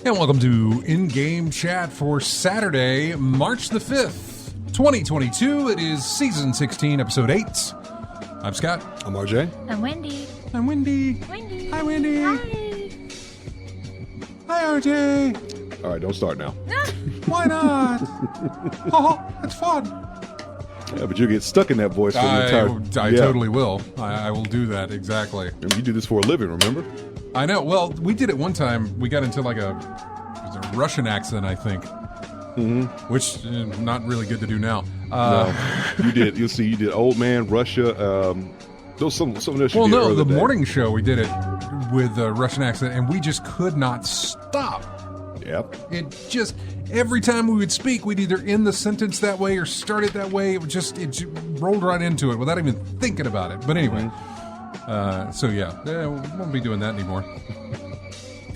And welcome to In-Game Chat for Saturday, March the 5th, 2022. It is Season 16, Episode 8. I'm Scott. I'm RJ. I'm Wendy. I'm Wendy. Wendy. Hi, Wendy. Hi. Hi, RJ. All right, don't start now. Why not? Oh, it's fun. Yeah, but you'll get stuck in that voice for the entire... I totally will. I will do that, exactly. Remember, you do this for a living, remember? I know. Well, we did it one time. We got into like a Russian accent, I think, which is not really good to do now. No, you did. You'll see, you did Old Man, Russia. Those some of those. Well, no, the morning show we did it with a Russian accent, and we just could not stop. Yep. It just every time we would speak, we'd either end the sentence that way or start it that way. It just rolled right into it without even thinking about it. But anyway. So yeah, we won't be doing that anymore.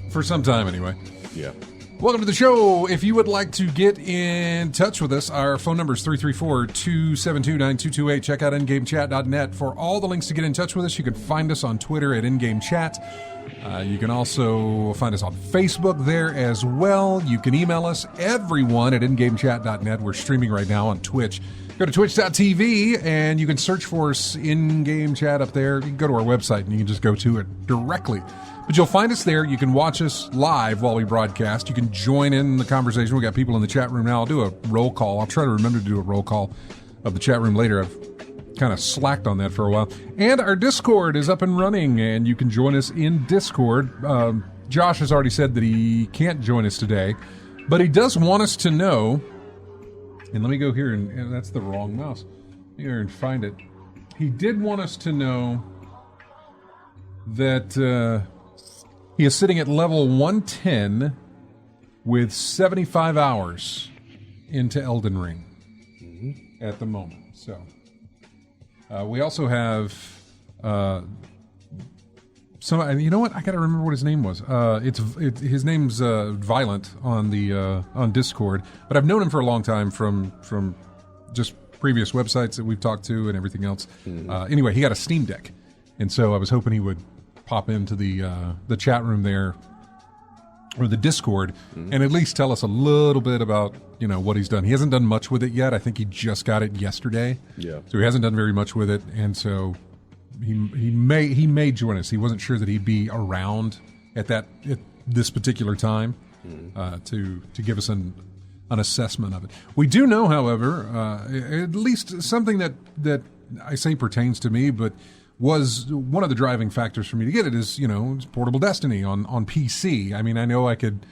For some time anyway. Yeah. Welcome to the show. If you would like to get in touch with us, our phone number is 334-272-9228. Check out ingamechat.net for all the links to get in touch with us. You can find us on Twitter at ingamechat. You can also find us on Facebook there as well. You can email us, everyone, at ingamechat.net. We're streaming right now on Twitch. Go to twitch.tv and you can search for us in-game chat up there. You can go to our website and you can just go to it directly. But you'll find us there. You can watch us live while we broadcast. You can join in the conversation. We got people in the chat room now. I'll do a roll call. I'll try to remember to do a roll call of the chat room later. I've kind of slacked on that for a while. And our Discord is up and running, and you can join us in Discord. Josh has already said that he can't join us today, but he does want us to know... And let me go here, and that's the wrong mouse. Here and find it. He did want us to know that he is sitting at level 110 with 75 hours into Elden Ring at the moment. So we also have some. You know what? I got to remember what his name was. His name's Violent on Discord, but I've known him for a long time from just previous websites that we've talked to and everything else. Anyway, he got a Steam Deck, and so I was hoping he would pop into the chat room there or the Discord and at least tell us a little bit about what he's done. He hasn't done much with it yet. I think he just got it yesterday. Yeah. So he hasn't done very much with it, and so. He may join us. He wasn't sure that he'd be around at this particular time to give us an assessment of it. We do know, however, at least something that I say pertains to me, but was one of the driving factors for me to get it is it's Portable Destiny on PC. I mean, I know I could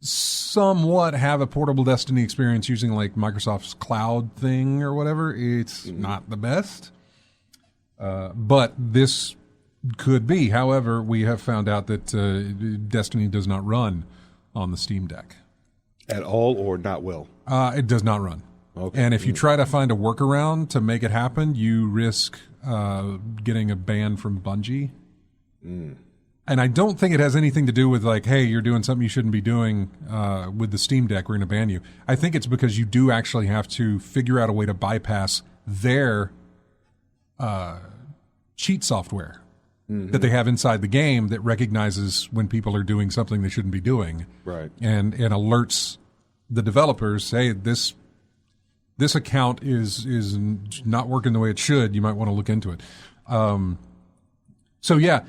somewhat have a Portable Destiny experience using like Microsoft's cloud thing or whatever. It's not the best. But this could be. However, we have found out that Destiny does not run on the Steam Deck. At all or not well? It does not run. Okay. And if you try to find a workaround to make it happen, you risk getting a ban from Bungie. And I don't think it has anything to do with like, hey, you're doing something you shouldn't be doing with the Steam Deck. We're going to ban you. I think it's because you do actually have to figure out a way to bypass their cheat software that they have inside the game that recognizes when people are doing something they shouldn't be doing, right? And alerts the developers, hey, this this account is not working the way it should, you might want to look into it. So yeah,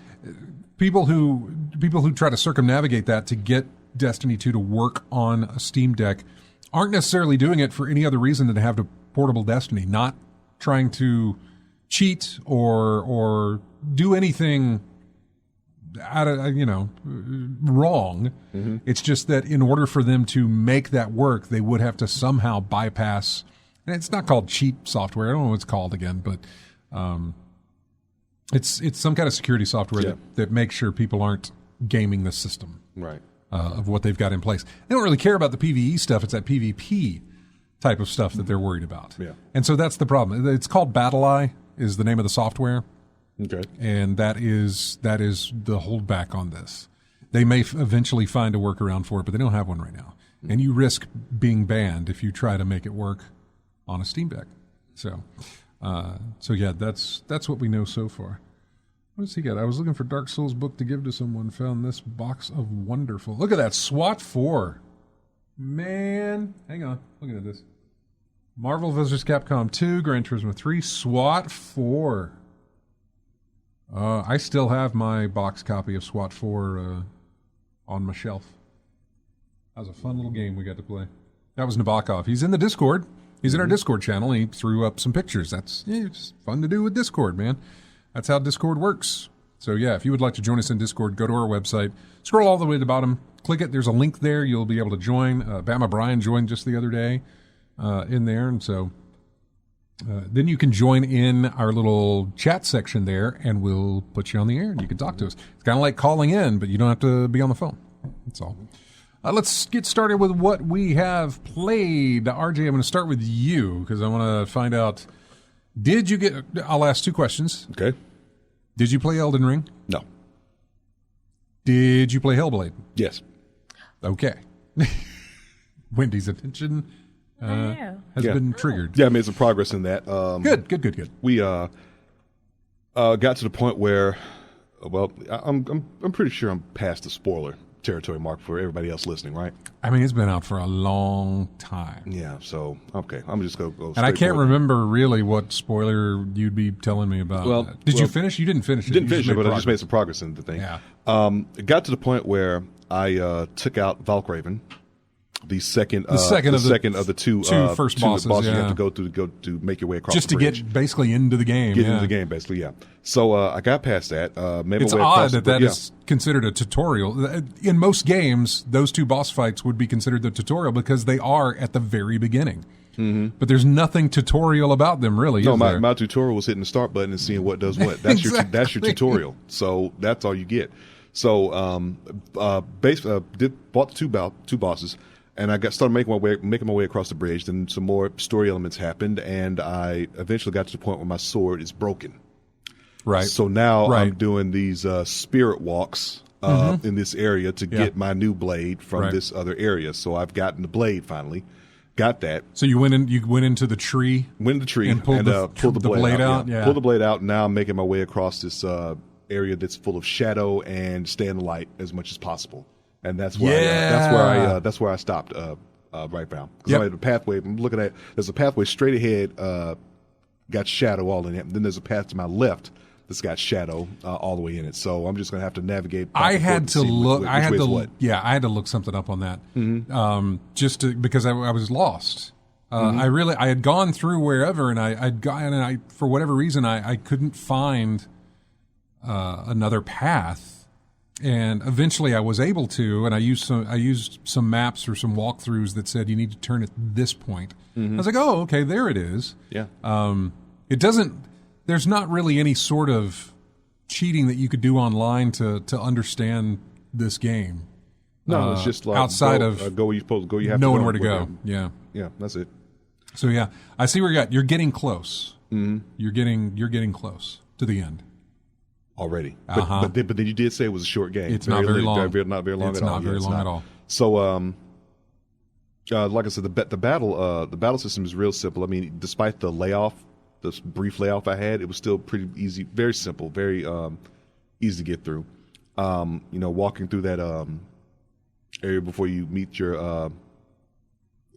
people who try to circumnavigate that to get Destiny 2 to work on a Steam Deck aren't necessarily doing it for any other reason than to have a portable Destiny, not trying to cheat or do anything out of, wrong. Mm-hmm. It's just that in order for them to make that work, they would have to somehow bypass, and it's not called cheat software. I don't know what it's called again, but it's some kind of security software that makes sure people aren't gaming the system. Right. Of what they've got in place. They don't really care about the PvE stuff. It's that PvP type of stuff that they're worried about. Yeah. And so that's the problem. It's called BattlEye is the name of the software. Okay. And that is the holdback on this. They may eventually find a workaround for it, but they don't have one right now. Mm-hmm. And you risk being banned if you try to make it work on a Steam Deck. So yeah, that's what we know so far. What does he got? I was looking for Dark Souls book to give to someone. Found this box of wonderful. Look at that. SWAT 4. Man. Hang on. Look at this. Marvel vs. Capcom 2, Gran Turismo 3, SWAT 4. I still have my box copy of SWAT 4 on my shelf. That was a fun little game we got to play. That was Nabokov. He's in the Discord. He's in our Discord channel, and he threw up some pictures. That's it's fun to do with Discord, man. That's how Discord works. So yeah, if you would like to join us in Discord, go to our website, scroll all the way to the bottom, click it. There's a link there. You'll be able to join. Bama Brian joined just the other day in there. And so then you can join in our little chat section there, and we'll put you on the air, and you can talk to us. It's kind of like calling in, but you don't have to be on the phone. That's all. Let's get started with what we have played. RJ, I'm going to start with you because I want to find out... Did you get... I'll ask two questions. Okay. Did you play Elden Ring? No. Did you play Hellblade? Yes. Okay. Wendy's attention has been triggered. Yeah, I made some progress in that. Good. We got to the point where, well, I'm pretty sure I'm past the spoiler territory mark for everybody else listening, right? I mean, it's been out for a long time. Yeah, so, okay. I'm just going to go and I can't remember really what spoiler you'd be telling me about. Well, did you finish? You didn't finish it. Didn't finish it, but I just made some progress in the thing. Yeah. It got to the point where I took out Valkraven, the second of the two first bosses yeah. you have to go to make your way across just the bridge. To get basically into the game. Get into the game, basically, yeah. So I got past that. It's odd that is considered a tutorial. In most games, those two boss fights would be considered the tutorial because they are at the very beginning. Mm-hmm. But there's nothing tutorial about them, really. No, my tutorial was hitting the start button and seeing what does what. That's that's your tutorial. So that's all you get. So bought the two bosses. And I started making my way across the bridge. Then some more story elements happened, and I eventually got to the point where my sword is broken. Right. So now I'm doing these spirit walks in this area to get my new blade from this other area. So I've gotten the blade finally. Got that. So you went into the tree. Went in the tree and pulled the blade out. Yeah. Pulled the blade out. And now I'm making my way across this area that's full of shadow and stay in the light as much as possible. And that's where I stopped right now. Because I had a pathway. I'm looking at there's a pathway straight ahead, got shadow all in it. And then there's a path to my left that's got shadow all the way in it. So I'm just going to have to navigate. I had to look. I had to look something up on that. Mm-hmm. Because I was lost. I had gone through wherever, and I for whatever reason I couldn't find another path. And eventually I was able to, and I used some maps or some walkthroughs that said you need to turn at this point. Mm-hmm. I was like, oh, okay, there it is. Yeah. There's not really any sort of cheating that you could do online to understand this game. No, it's just like outside of go where you're supposed to go. You have knowing to where to go. Yeah. Yeah, that's it. So yeah, I see where you're getting close. Mm-hmm. You're getting close to the end. Already, but then you did say it was a short game. It's not very long. Not very long at all. Not very long at all. So, like I said, the battle system is real simple. I mean, despite the brief layoff I had, it was still pretty easy, very simple, very easy to get through. Walking through that area before you meet your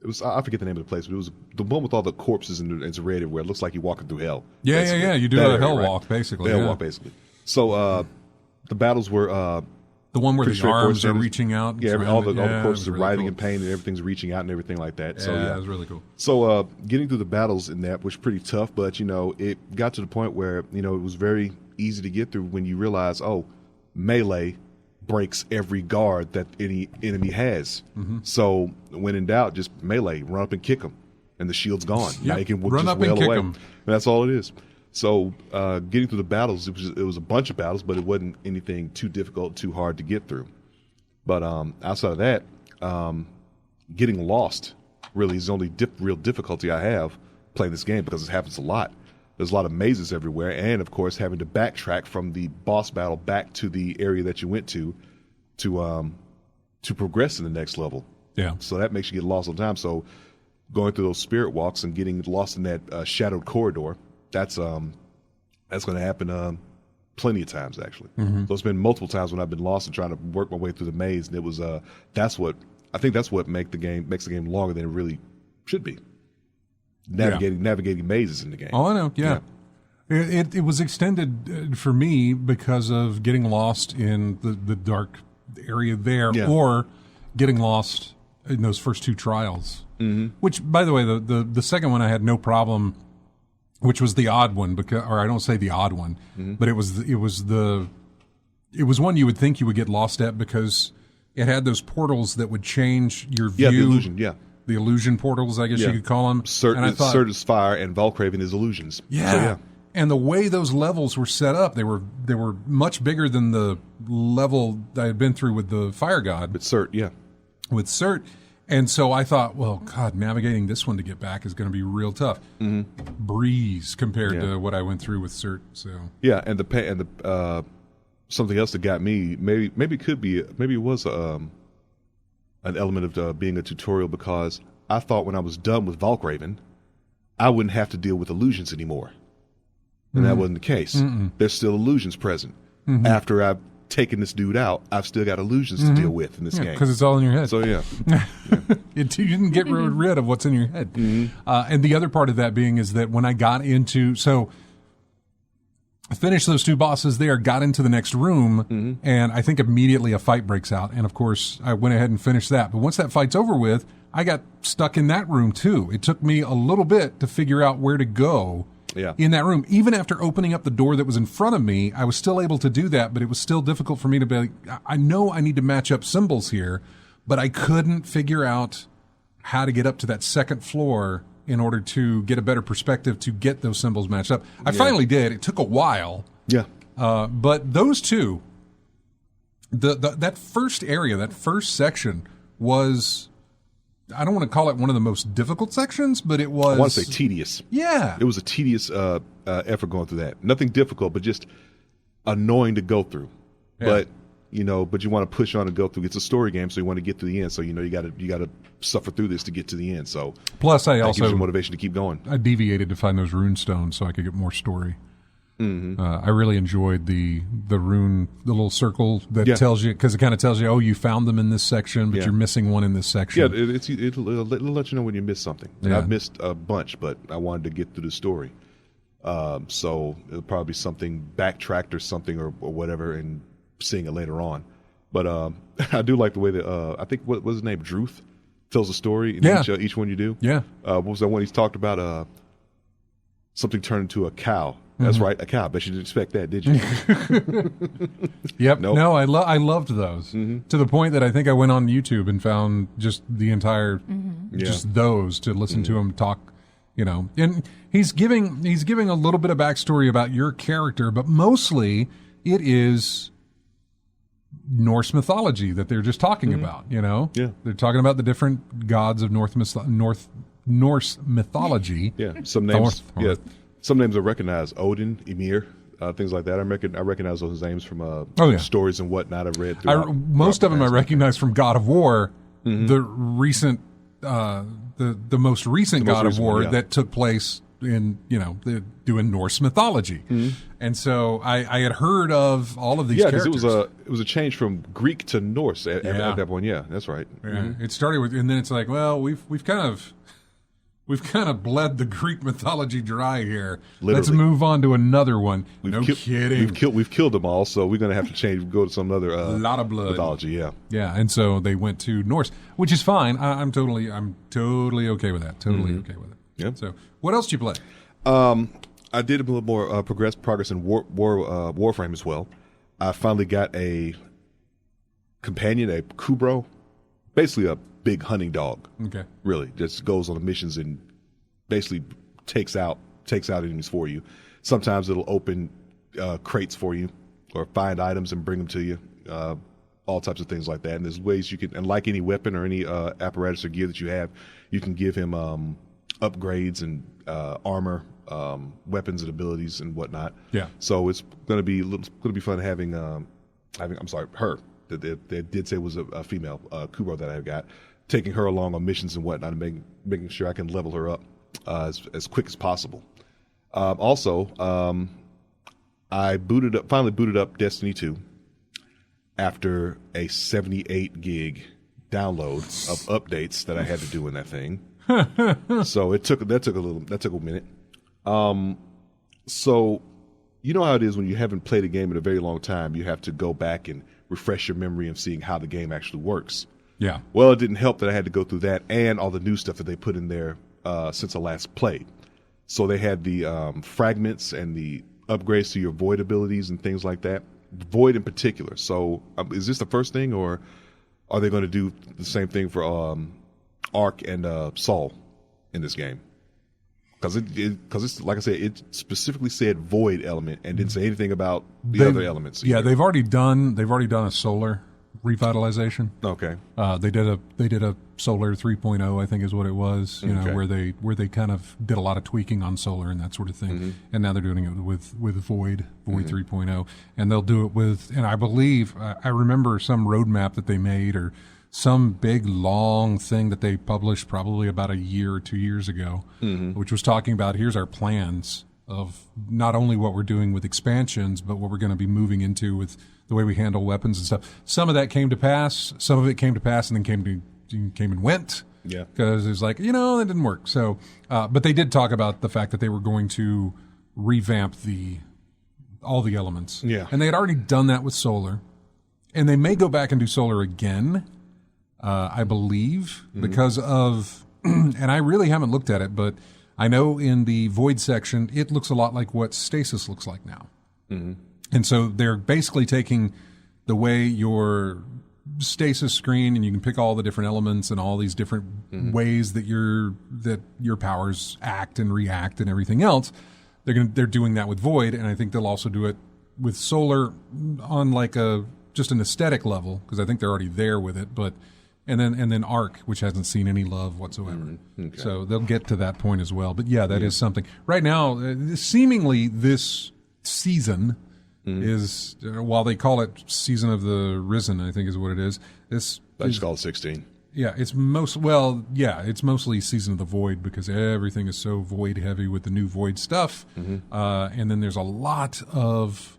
It was, I forget the name of the place, but it was the one with all the corpses and it's rated where it looks like you're walking through hell. Yeah. You do a hell walk, basically. Hell walk, basically. So the battles were the one where the arms are reaching out. Yeah, all the corpses are writhing in pain and everything's reaching out and everything like that. So it was really cool. So getting through the battles in that was pretty tough, but it got to the point where it was very easy to get through when you realize, melee breaks every guard that any enemy has. Mm-hmm. So when in doubt, just melee, run up and kick them, and the shield's gone. Yep. Now you can run just up and kick away. them. That's all it is. So getting through the battles, it was a bunch of battles, but it wasn't anything too difficult, too hard to get through. But outside of that, getting lost really is the only real difficulty I have playing this game, because it happens a lot. There's a lot of mazes everywhere, and of course having to backtrack from the boss battle back to the area that you went to progress in the next level. Yeah. So that makes you get lost all the time. So going through those spirit walks and getting lost in that shadowed corridor, that's going to happen plenty of times, actually. Mm-hmm. So it's been multiple times when I've been lost and trying to work my way through the maze, and it was that's what makes the game longer than it really should be. Navigating mazes in the game. Oh, I know. Yeah. It was extended for me because of getting lost in the dark area there, or getting lost in those first two trials. Mm-hmm. Which, by the way, the second one I had no problem, which was the odd one, or I don't say the odd one, mm-hmm. but it was one you would think you would get lost at, because it had those portals that would change your view. Yeah, the illusion. Yeah. The illusion portals, I guess you could call them. Cert is fire, and Valkraven is illusions. Yeah. So, and the way those levels were set up, they were much bigger than the level I had been through with the Fire God. With Cert, With Cert. And so I thought, well, God, navigating this one to get back is going to be real tough. Mm-hmm. Breeze compared to what I went through with Cert. So and the something else that got me, maybe it was an element of being a tutorial, because I thought when I was done with Valkraven, I wouldn't have to deal with illusions anymore. And that wasn't the case. Mm-mm. There's still illusions present. Mm-hmm. After I've taken this dude out, I've still got illusions to deal with in this game. Because it's all in your head. So, You didn't get rid of what's in your head. Mm-hmm. And the other part of that being is that when I got into... So, I finished those two bosses there, got into the next room, and I think immediately a fight breaks out. And, of course, I went ahead and finished that. But once that fight's over with, I got stuck in that room, too. It took me a little bit to figure out where to go in that room. Even after opening up the door that was in front of me, I was still able to do that, but it was still difficult for me to be like, I know I need to match up symbols here, but I couldn't figure out how to get up to that second floor in order to get a better perspective to get those symbols matched up. I finally did. It took a while. Yeah. But those two, that first area, that first section was, I don't want to call it one of the most difficult sections, but it was... I want to say tedious. Yeah. It was a tedious effort going through that. Nothing difficult, but just annoying to go through. Yeah. But you want to push on and go through. It's a story game, so you want to get to the end. So you got to suffer through this to get to the end. So plus, that gives you motivation to keep going. I deviated to find those rune stones so I could get more story. Mm-hmm. I really enjoyed the rune, the little circle that tells you, because it kind of tells you, oh, you found them in this section, but you're missing one in this section. Yeah, it'll let you know when you missed something. And I've missed a bunch, but I wanted to get through the story. So it'll probably be something backtracked or something or whatever, and seeing it later on. But I do like the way that I think what was his name, Druth, tells a story in each one you do. Yeah. What was that one he's talked about? Something turned into a cow. That's right, a cow. Bet you didn't expect that, did you? Yep. Nope. No, I loved those to the point that I think I went on YouTube and found just the entire just those to listen to him talk. And he's giving a little bit of backstory about your character, but mostly it is Norse mythology that they're just talking about, Yeah. They're talking about the different gods of Norse mythology. Yeah. Some names some names are recognized. Odin, Ymir, things like that. I recognize those names from stories and whatnot I've read through. Most of them I recognize from God of War, the recent the most recent God of War that took place in, they're doing Norse mythology. And so I had heard of all of these characters. Because it was a change from Greek to Norse at that point. Yeah, that's right. Yeah. It started with, and then it's like, well, we've kind of bled the Greek mythology dry here. Literally. Let's move on to another one. Kidding. We've killed them all, so we're going to have to change. Go to some other a lot of blood mythology. Yeah, yeah. And so they went to Norse, which is fine. I'm totally okay with that. Totally okay with it. Yeah. So what else did you play? I did a little more progress in Warframe as well. I finally got a companion, a Kubrow, basically a big hunting dog. Okay. Really, just goes on the missions and basically takes out enemies for you. Sometimes it'll open crates for you or find items and bring them to you. All types of things like that. And there's ways you can, and like any weapon or any apparatus or gear that you have, you can give him upgrades and armor, weapons and abilities and whatnot. Yeah. So it's going to be fun having her. They did say it was a female Kubrow that I've got, taking her along on missions and whatnot, and making sure I can level her up as quick as possible. Also, I finally booted up Destiny 2 after a 78 gig download of updates that I had to do in that thing. So that took a minute. So you know how it is when you haven't played a game in a very long time. You have to go back and refresh your memory of seeing how the game actually works. Yeah. Well, it didn't help that I had to go through that and all the new stuff that they put in there since I last played. So they had the fragments and the upgrades to your void abilities and things like that. Void in particular. So is this the first thing, or are they going to do the same thing for Ark and Saul in this game? Because it's like I said, it specifically said void element and didn't say anything about the other elements. Yeah, they've already done a solar revitalization. Okay. They did a solar 3.0, I think is what it was. Where they kind of did a lot of tweaking on solar and that sort of thing. And now they're doing it with void 3.0, and they'll do it with. And I believe I remember some roadmap that they made or some big long thing that they published probably about a year or 2 years ago, which was talking about here's our plans of not only what we're doing with expansions, but what we're going to be moving into with the way we handle weapons and stuff. Some of that came to pass. Some of it came to pass and then came and went. Yeah. Because it was like, that didn't work. So, but they did talk about the fact that they were going to revamp all the elements. Yeah. And they had already done that with solar. And they may go back and do solar again, I believe, because of, and I really haven't looked at it, but I know in the void section, it looks a lot like what stasis looks like now. And so they're basically taking the way your stasis screen, and you can pick all the different elements and all these different ways that your powers act and react and everything else. They're doing that with void, and I think they'll also do it with solar on like just an aesthetic level, because I think they're already there with it, but. And then Ark, which hasn't seen any love whatsoever. Okay. So they'll get to that point as well. But yeah, that is something. Right now, seemingly this season is, while they call it Season of the Risen, I think is what it is. I just call it 16. Yeah, it's mostly Season of the Void, because everything is so void heavy with the new void stuff. And then there's a lot of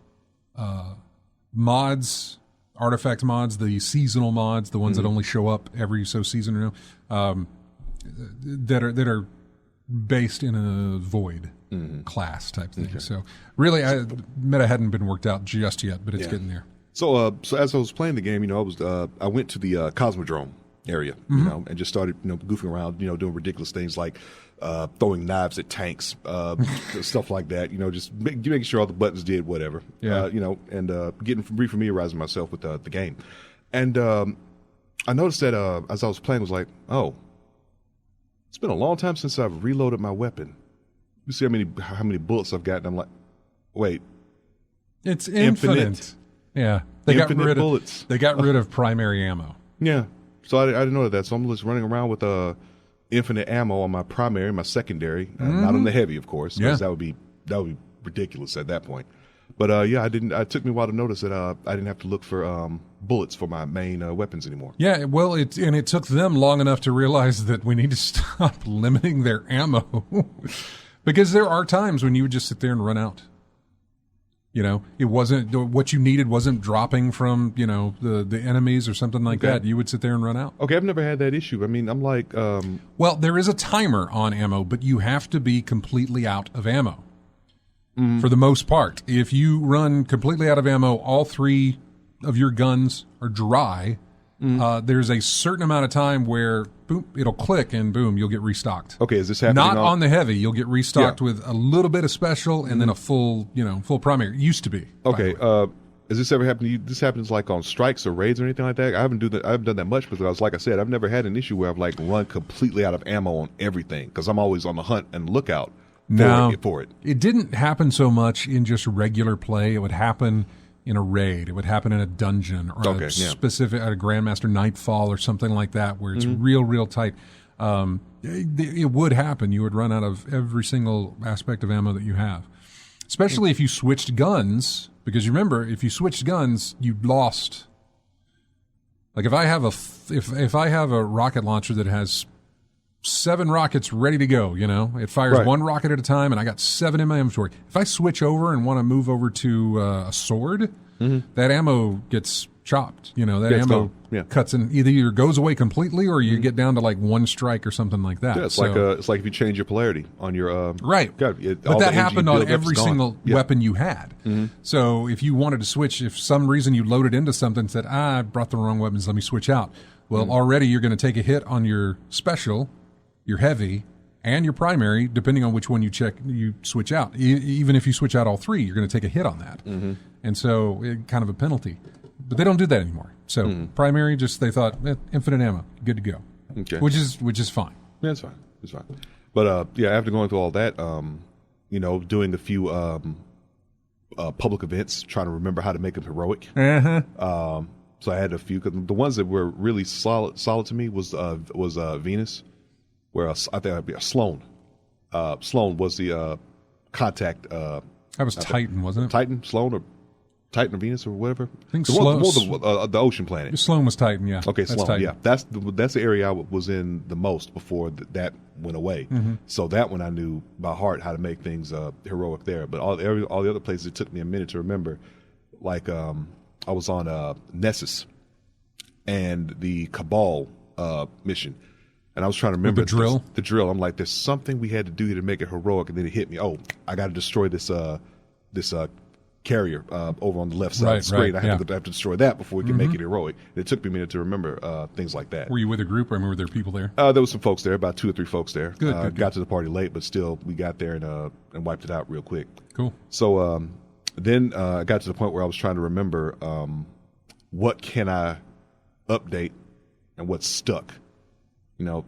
mods, artifact mods, the seasonal mods, the ones that only show up every season that are based in a void class type thing. Okay. So really, meta hadn't been worked out just yet, but it's getting there. So as I was playing the game, I went to the Cosmodrome area, and just started goofing around, doing ridiculous things like throwing knives at tanks, stuff like that. Just making sure all the buttons did whatever. Yeah. And getting refamiliarizing myself with the game. And I noticed that as I was playing, I was like, oh, it's been a long time since I've reloaded my weapon. You see how many bullets I've got, and I'm like, wait, it's infinite. Yeah, they got rid bullets. They got rid of primary ammo. Yeah, so I didn't know that. So I'm just running around with infinite ammo on my primary, my secondary, not on the heavy, of course, because that would be ridiculous at that point. But it took me a while to notice that I didn't have to look for bullets for my main weapons anymore. Yeah, well, it took them long enough to realize that we need to stop limiting their ammo. Because there are times when you would just sit there and run out. You know, it wasn't what you needed wasn't dropping from, you know, the enemies or something like that. You would sit there and run out. Okay, I've never had that issue. I mean, I'm like... Well, there is a timer on ammo, but you have to be completely out of ammo. For the most part. If you run completely out of ammo, all 3 of your guns are dry. There's a certain amount of time where boom, it'll click and boom, you'll get restocked. Okay, is this happening? Not on the heavy. You'll get restocked with a little bit of special and then a full, full primary. It used to be. Okay. Has this ever happened to you? This happens like on strikes or raids or anything like that? I haven't done that much because, like I said, I've never had an issue where I've like run completely out of ammo on everything because I'm always on the hunt and lookout for it. It didn't happen so much in just regular play. It would happen in a raid. It would happen in a dungeon or a specific at a Grandmaster Nightfall or something like that where it's real tight. It would happen. You would run out of every single aspect of ammo that you have, especially if you switched guns. Because you remember, if you switched guns, you lost. Like if I have if I have a rocket launcher that has 7 rockets ready to go, it fires 1 rocket at a time, and I got 7 in my inventory. If I switch over and want to move over to a sword, that ammo gets chopped. That ammo cuts in, either goes away completely, or you get down to like 1 strike or something like that. Yeah, it's like if you change your polarity on your right. God, but that happened on every single weapon you had. So if you wanted to switch, if some reason you loaded into something and said, I brought the wrong weapons, let me switch out. Well, already you're going to take a hit on your special, your heavy, and your primary, depending on which one you switch out. Even if you switch out all 3, you're going to take a hit on that. And so kind of a penalty. But they don't do that anymore. So primary, they thought, infinite ammo, good to go. Okay. Which is fine. Yeah, it's fine. It's fine. But after going through all that, doing a few public events, trying to remember how to make them heroic. So I had a few, because the ones that were really solid to me was Venus, where I think I'd be Sloan. Sloan was the contact. That was Titan, wasn't it? Titan, Sloan, or Titan or Venus or whatever. I think Sloan. The ocean planet. Sloan was Titan, yeah. Okay, Sloan, Titan. Yeah. That's the area I was in the most before that went away. So that one I knew by heart how to make things heroic there. But all the other places, it took me a minute to remember. Like I was on Nessus and the Cabal mission. And I was trying to remember the drill. The drill. I'm like, there's something we had to do here to make it heroic, and then it hit me. Oh, I got to destroy this carrier over on the left side of the screen. I have to destroy that before we can make it heroic. And it took me a minute to remember things like that. Were you with a group, or were there people there? There was some folks there, about 2 or 3 folks there. Good. Got to the party late, but still, we got there and wiped it out real quick. Cool. So then I got to the point where I was trying to remember what can I update and what's stuck.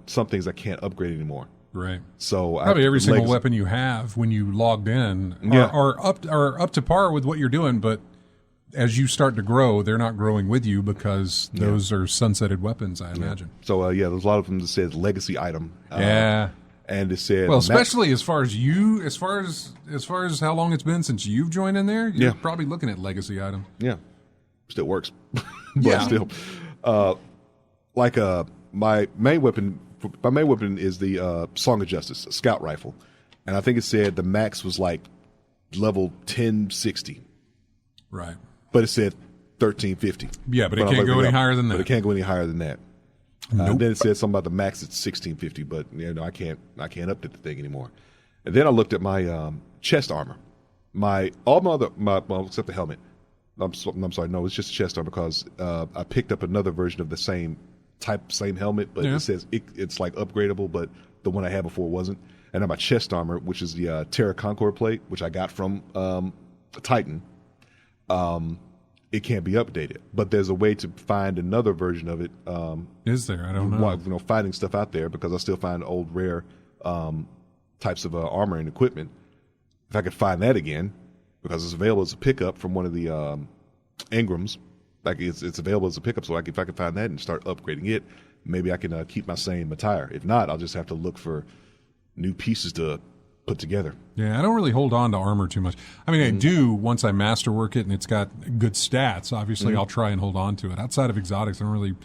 Some things I can't upgrade anymore. Right. So probably every single weapon you have when you logged in are up to par with what you're doing, but as you start to grow, they're not growing with you because those are sunsetted weapons, I imagine. So there's a lot of them that says legacy item. And it said, well, especially as far as how long it's been since you've joined in there, you're probably looking at legacy item. Yeah, still works, but still, my main weapon is the Song of Justice, a scout rifle. And I think it said the max was like level 1060. Right. But it said 1350. Yeah, but it can't go any higher than that. But it can't go any higher than that. Nope. Then it said something about the max at 1650, but I can't update the thing anymore. And then I looked at my chest armor. All my other except the helmet. I'm sorry, no, it's just chest armor because I picked up another version of the same helmet, but it says it's like upgradable, but the one I had before wasn't. And then my chest armor, which is the Terra Concord plate, which I got from Titan, it can't be updated. But there's a way to find another version of it. Is there? I don't know. Finding stuff out there because I still find old rare types of armor and equipment. If I could find that again, because it's available as a pickup from one of the Ingrams. Like it's available as a pickup, so if I can find that and start upgrading it, maybe I can keep my same attire. If not, I'll just have to look for new pieces to put together. Yeah, I don't really hold on to armor too much. I mean, I do once I masterwork it and it's got good stats. Obviously, I'll try and hold on to it. Outside of exotics, I don't really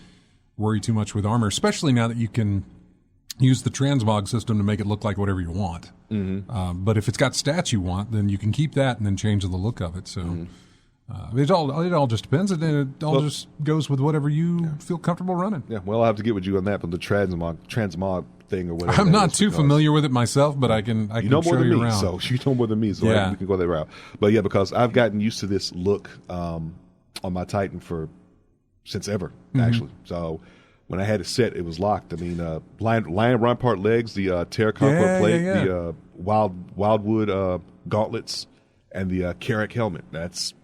worry too much with armor, especially now that you can use the transmog system to make it look like whatever you want. But if it's got stats you want, then you can keep that and then change the look of it. So it all just depends, and it all just goes with whatever you feel comfortable running. Yeah, well, I'll have to get with you on that, but the transmog thing or whatever. I'm not too familiar with it myself, but I can you know show more than you me, around. so you know more than me, so we can go that route. But yeah, because I've gotten used to this look on my Titan since ever, actually. So when I had it set, it was locked. I mean, lion rampart legs, the terracotta plate, the wildwood gauntlets, and the Carrack helmet. That's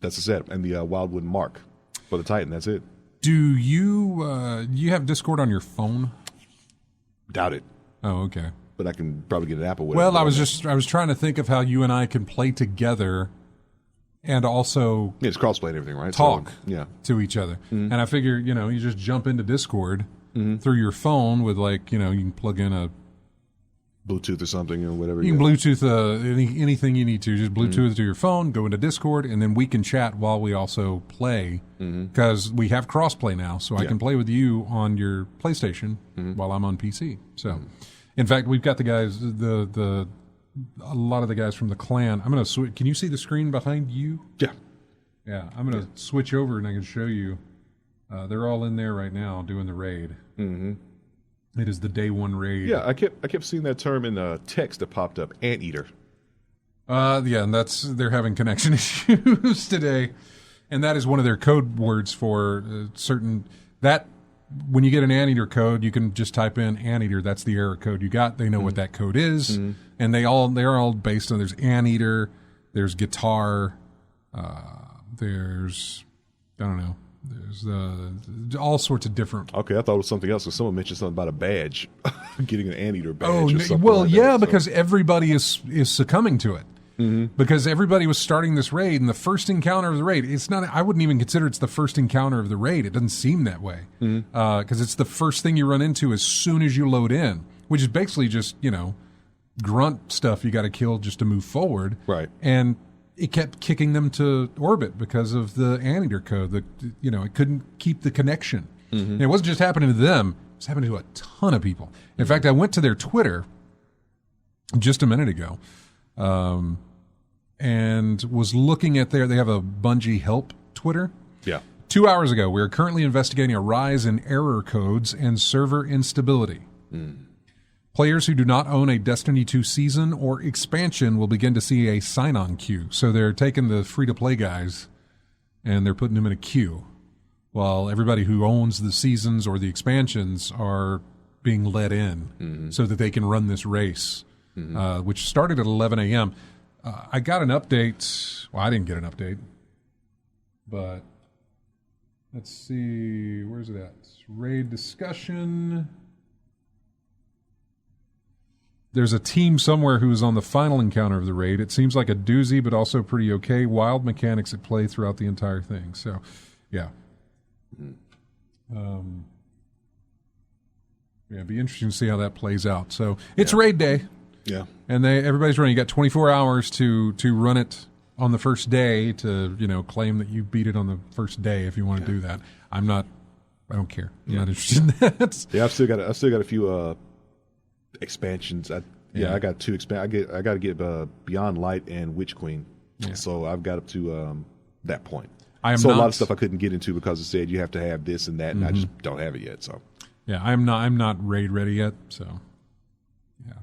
a set, and the wildwood mark for the Titan. That's it. Do you have Discord on your phone? Doubt it. Oh, okay. But I can probably get an app or Well, whatever. I was trying to think of how you and I can play together, and also it's crossplay and everything, right? Talk to each other. And I figure, you just jump into Discord through your phone with you can plug in a Bluetooth or something or whatever. You can Bluetooth anything you need to. Just Bluetooth to your phone, go into Discord, and then we can chat while we also play because we have crossplay now. So I can play with you on your PlayStation while I'm on PC. So, in fact, we've got the guys, a lot of the guys from the clan. I'm going to switch. Can you see the screen behind you? Yeah. Yeah. I'm going to switch over and I can show you. They're all in there right now doing the raid. It is the day one raid. Yeah, I kept seeing that term in text that popped up, anteater. And they're having connection issues today, and that is one of their code words for certain that when you get an anteater code, you can just type in anteater. That's the error code you got. They know what that code is, and they're all based on. There's anteater, there's guitar, there's I don't know. There's all sorts of different. Okay, I thought it was something else. Because someone mentioned something about a badge, getting an anteater badge. Oh, or something well, like yeah, that, because everybody is succumbing to it. Because everybody was starting this raid, and the first encounter of the raid, it's not. I wouldn't even consider it's the first encounter of the raid. It doesn't seem that way because it's the first thing you run into as soon as you load in, which is basically just grunt stuff you got to kill just to move forward. Right. And it kept kicking them to orbit because of the anteater code. It couldn't keep the connection. And it wasn't just happening to them; it was happening to a ton of people. In fact, I went to their Twitter just a minute ago, and was looking at they have a Bungie help Twitter. Yeah. 2 hours ago, we are currently investigating a rise in error codes and server instability. Players who do not own a Destiny 2 season or expansion will begin to see a sign-on queue. So they're taking the free-to-play guys and they're putting them in a queue, while everybody who owns the seasons or the expansions are being let in so that they can run this race, which started at 11 a.m. I got an update. Well, I didn't get an update, but let's see. Where's it at? Raid discussion. There's a team somewhere who's on the final encounter of the raid. It seems like a doozy, but also pretty okay. Wild mechanics at play throughout the entire thing. So, yeah. It'd be interesting to see how that plays out. So, it's raid day. Yeah. And everybody's running. You got 24 hours to run it on the first day to, claim that you beat it on the first day if you want to do that. I don't care. I'm not interested in that. Yeah, I've still got a few expansions. I got two I got to get Beyond Light and Witch Queen. So I've got up to that point. A lot of stuff I couldn't get into because it said you have to have this and that, and I just don't have it yet. So yeah, I'm not raid ready yet. So yeah,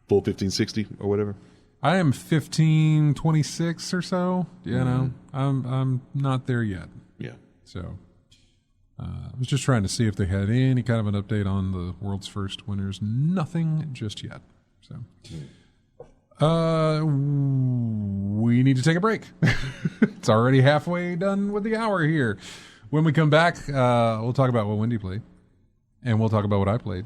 full 1560 or whatever. I am 1526 or so. I'm not there yet. Yeah. So I was just trying to see if they had any kind of an update on the world's first winners. Nothing just yet. So, we need to take a break. It's already halfway done with the hour here. When we come back, we'll talk about what Wendy played, and we'll talk about what I played,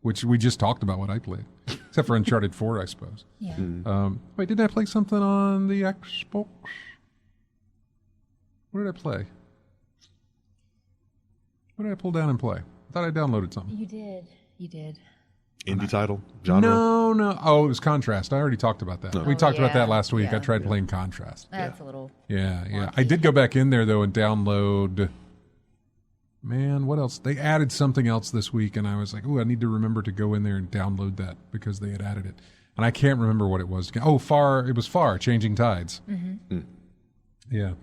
which we just talked about what I played, except for Uncharted 4, I suppose. Yeah. Wait, didn't I play something on the Xbox? What did I play? What did I pull down and play? I thought I downloaded something. You did. Indie title? Genre? No. Oh, it was Contrast. I already talked about that. We talked about that last week. I tried playing Contrast. That's a little... Yeah. I did go back in there, though, and download Man, what else? They added something else this week, and I was like, "Ooh, I need to remember to go in there and download that because they had added it." And I can't remember what it was. Oh, Far. It was Far. Changing Tides. Mm-hmm. Yeah.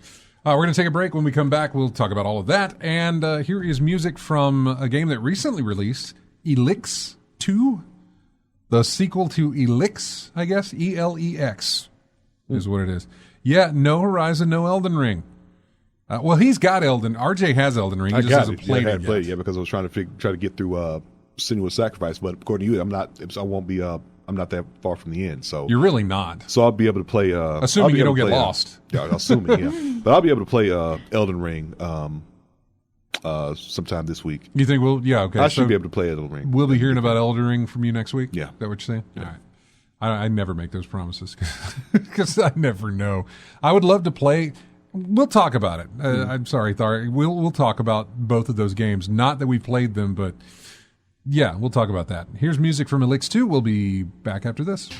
We're going to take a break. When we come back, we'll talk about all of that. And here is music from a game that recently released, Elix 2. The sequel to Elix, I guess. ELEX is what it is. Yeah, no Horizon, no Elden Ring. Well, he's got Elden. RJ has Elden Ring. He just hasn't played it yet. Yeah, because I was trying to get through Sinuous Sacrifice. But according to you, I'm not that far from the end. So you're really not. So I'll be able to play. Assuming you don't get lost. Yeah, assuming. Yeah, but I'll be able to play Elden Ring sometime this week. You think we'll? Yeah, okay. I should be able to play Elden Ring. We'll be hearing about Elden Ring from you next week. Yeah, is that what you're saying? Yeah. All right. I never make those promises because I never know. I would love to play. We'll talk about it. I'm sorry, Thar. We'll talk about both of those games. Not that we played them, but. Yeah, we'll talk about that. Here's music from Elix 2. We'll be back after this.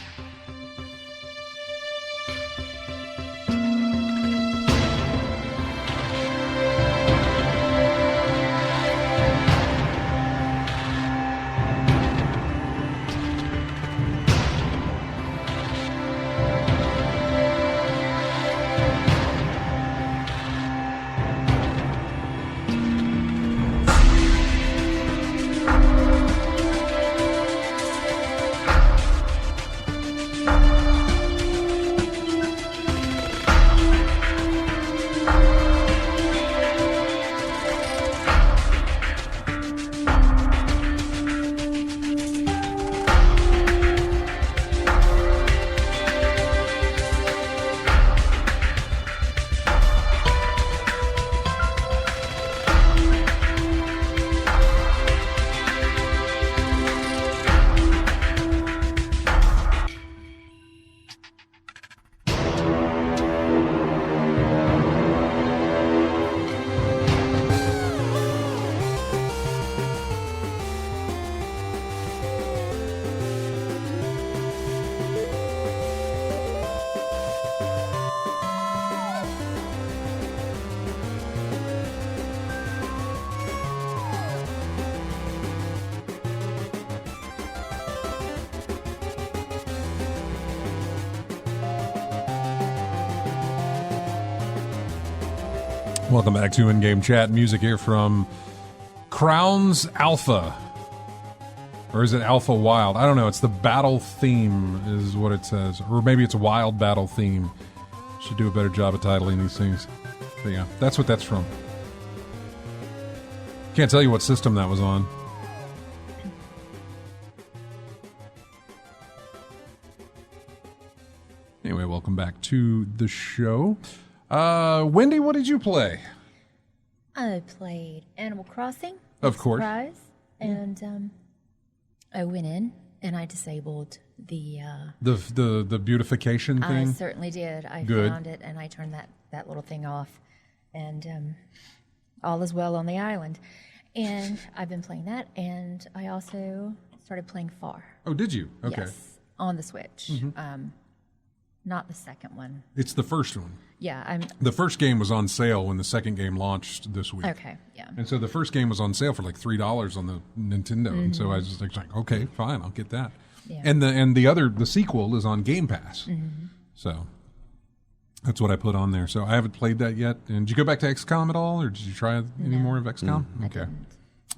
Welcome back to In-Game Chat. Music here from Crowns Alpha. Or is it Alpha Wild? I don't know. It's the battle theme is what it says. Or maybe it's a wild battle theme. Should do a better job of titling these things. But yeah, that's what that's from. Can't tell you what system that was on. Anyway, welcome back to the show. Wendy, what did you play? I played Animal Crossing. Of course. Surprise. And I went in and I disabled the beautification thing. I certainly did. I Good. found it and I turned that little thing off. And all is well on the island. And I've been playing that. And I also started playing Far. Oh, did you? Okay. Yes, on the Switch. Mm-hmm. Not the second one. It's the first one. Yeah, The first game was on sale when the second game launched this week. Okay, yeah. And so the first game was on sale for like $3 on the Nintendo, and so I was just like, okay, fine, I'll get that. Yeah. And the sequel is on Game Pass. Mm-hmm. So that's what I put on there. So I haven't played that yet. And did you go back to XCOM at all, or did you try any more of XCOM? I didn't.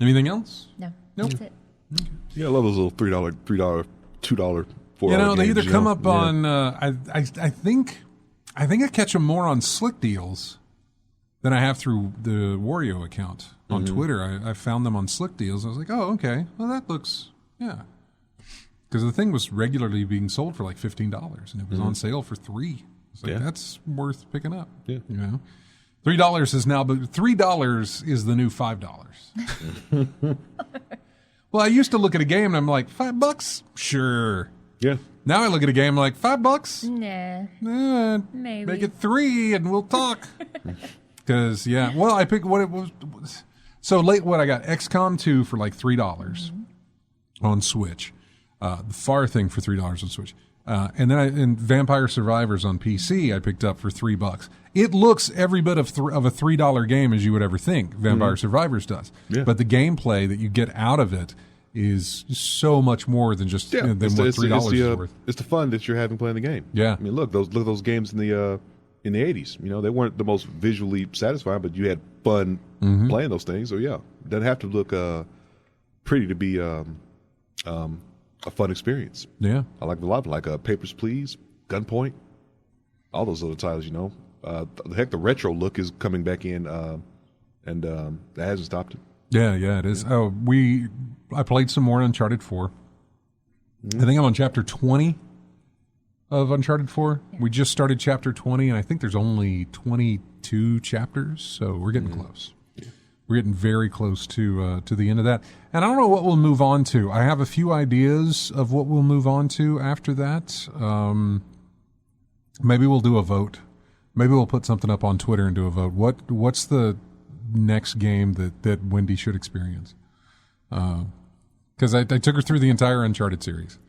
Anything else? No, Nope. that's it. Okay. Yeah, I love those little $3, $2, $4. They either games, come up on. I think I catch them more on Slick Deals than I have through the Wario account on Twitter. I found them on Slick Deals. I was like, oh, okay. Well, that looks because the thing was regularly being sold for like $15, and it was on sale for $3. It's like that's worth picking up. Yeah, you know, $3 is now, but $3 is the new $5. Well, I used to look at a game and I'm like, $5? Sure. Yeah. Now I look at a game like Nah. Maybe. Make it $3 and we'll talk. Because I picked what it was. So late, what I got XCOM 2 for like $3 on Switch. The Far thing for $3 on Switch. And then and Vampire Survivors on PC I picked up for $3. It looks every bit of a $3 game as you would ever think Vampire Survivors does. Yeah. But the gameplay that you get out of it is so much more than just than what $3 is worth. It's the fun that you're having playing the game. Yeah. I mean, look those games in the 80s. You know, they weren't the most visually satisfying, but you had fun playing those things. So yeah, it doesn't have to look pretty to be a fun experience. Yeah. I like a lot, like Papers, Please, Gunpoint, all those other titles. You know, the retro look is coming back in, and that hasn't stopped it. Yeah, it is. Oh, I played some more Uncharted 4. I think I'm on chapter 20 of Uncharted 4. We just started chapter 20, and I think there's only 22 chapters, so we're getting close. We're getting very close to the end of that. And I don't know what we'll move on to. I have a few ideas of what we'll move on to after that. Maybe we'll do a vote. Maybe we'll put something up on Twitter and do a vote. What's the next game that Wendy should experience? Because I took her through the entire Uncharted series.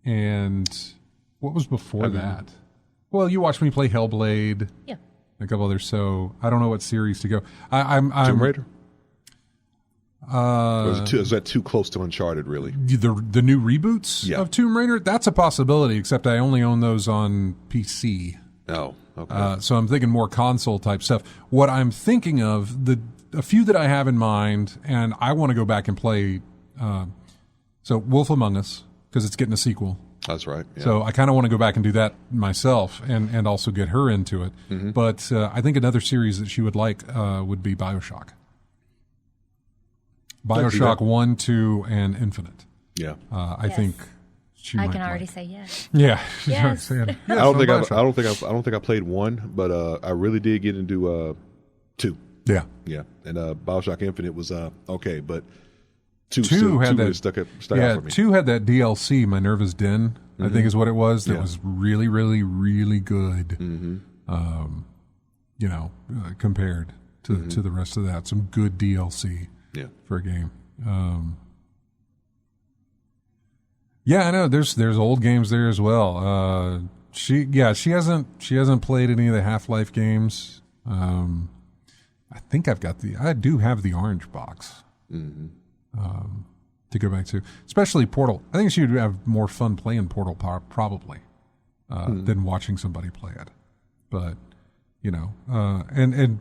And what was before that? Well, you watched me play Hellblade. Yeah. A couple others, so I don't know what series to go. Tomb Raider? Is that too close to Uncharted, really? The new reboots of Tomb Raider? That's a possibility, except I only own those on PC. Oh, okay. So I'm thinking more console-type stuff. What I'm thinking of, a few that I have in mind, and I want to go back and play, so Wolf Among Us, because it's getting a sequel. That's right. Yeah. So I kind of want to go back and do that myself and also get her into it. But I think another series that she would like would be Bioshock. Bioshock 1, 2, and Infinite. Yeah. I think she might I can like. already say yes. Yeah. Yes. Yes, I don't think I played 1, but I really did get into 2. Yeah. Yeah. And Bioshock Infinite was okay, but 2 had that really stuck out for me. 2 had that DLC, Minerva's Den, I think is what it was. That was really, really, really good. Compared to the rest of that, some good DLC for a game. I know there's old games there as well. She hasn't played any of the Half-Life games. I think I do have the orange box. To go back to, especially Portal. I think she would have more fun playing Portal probably than watching somebody play it. But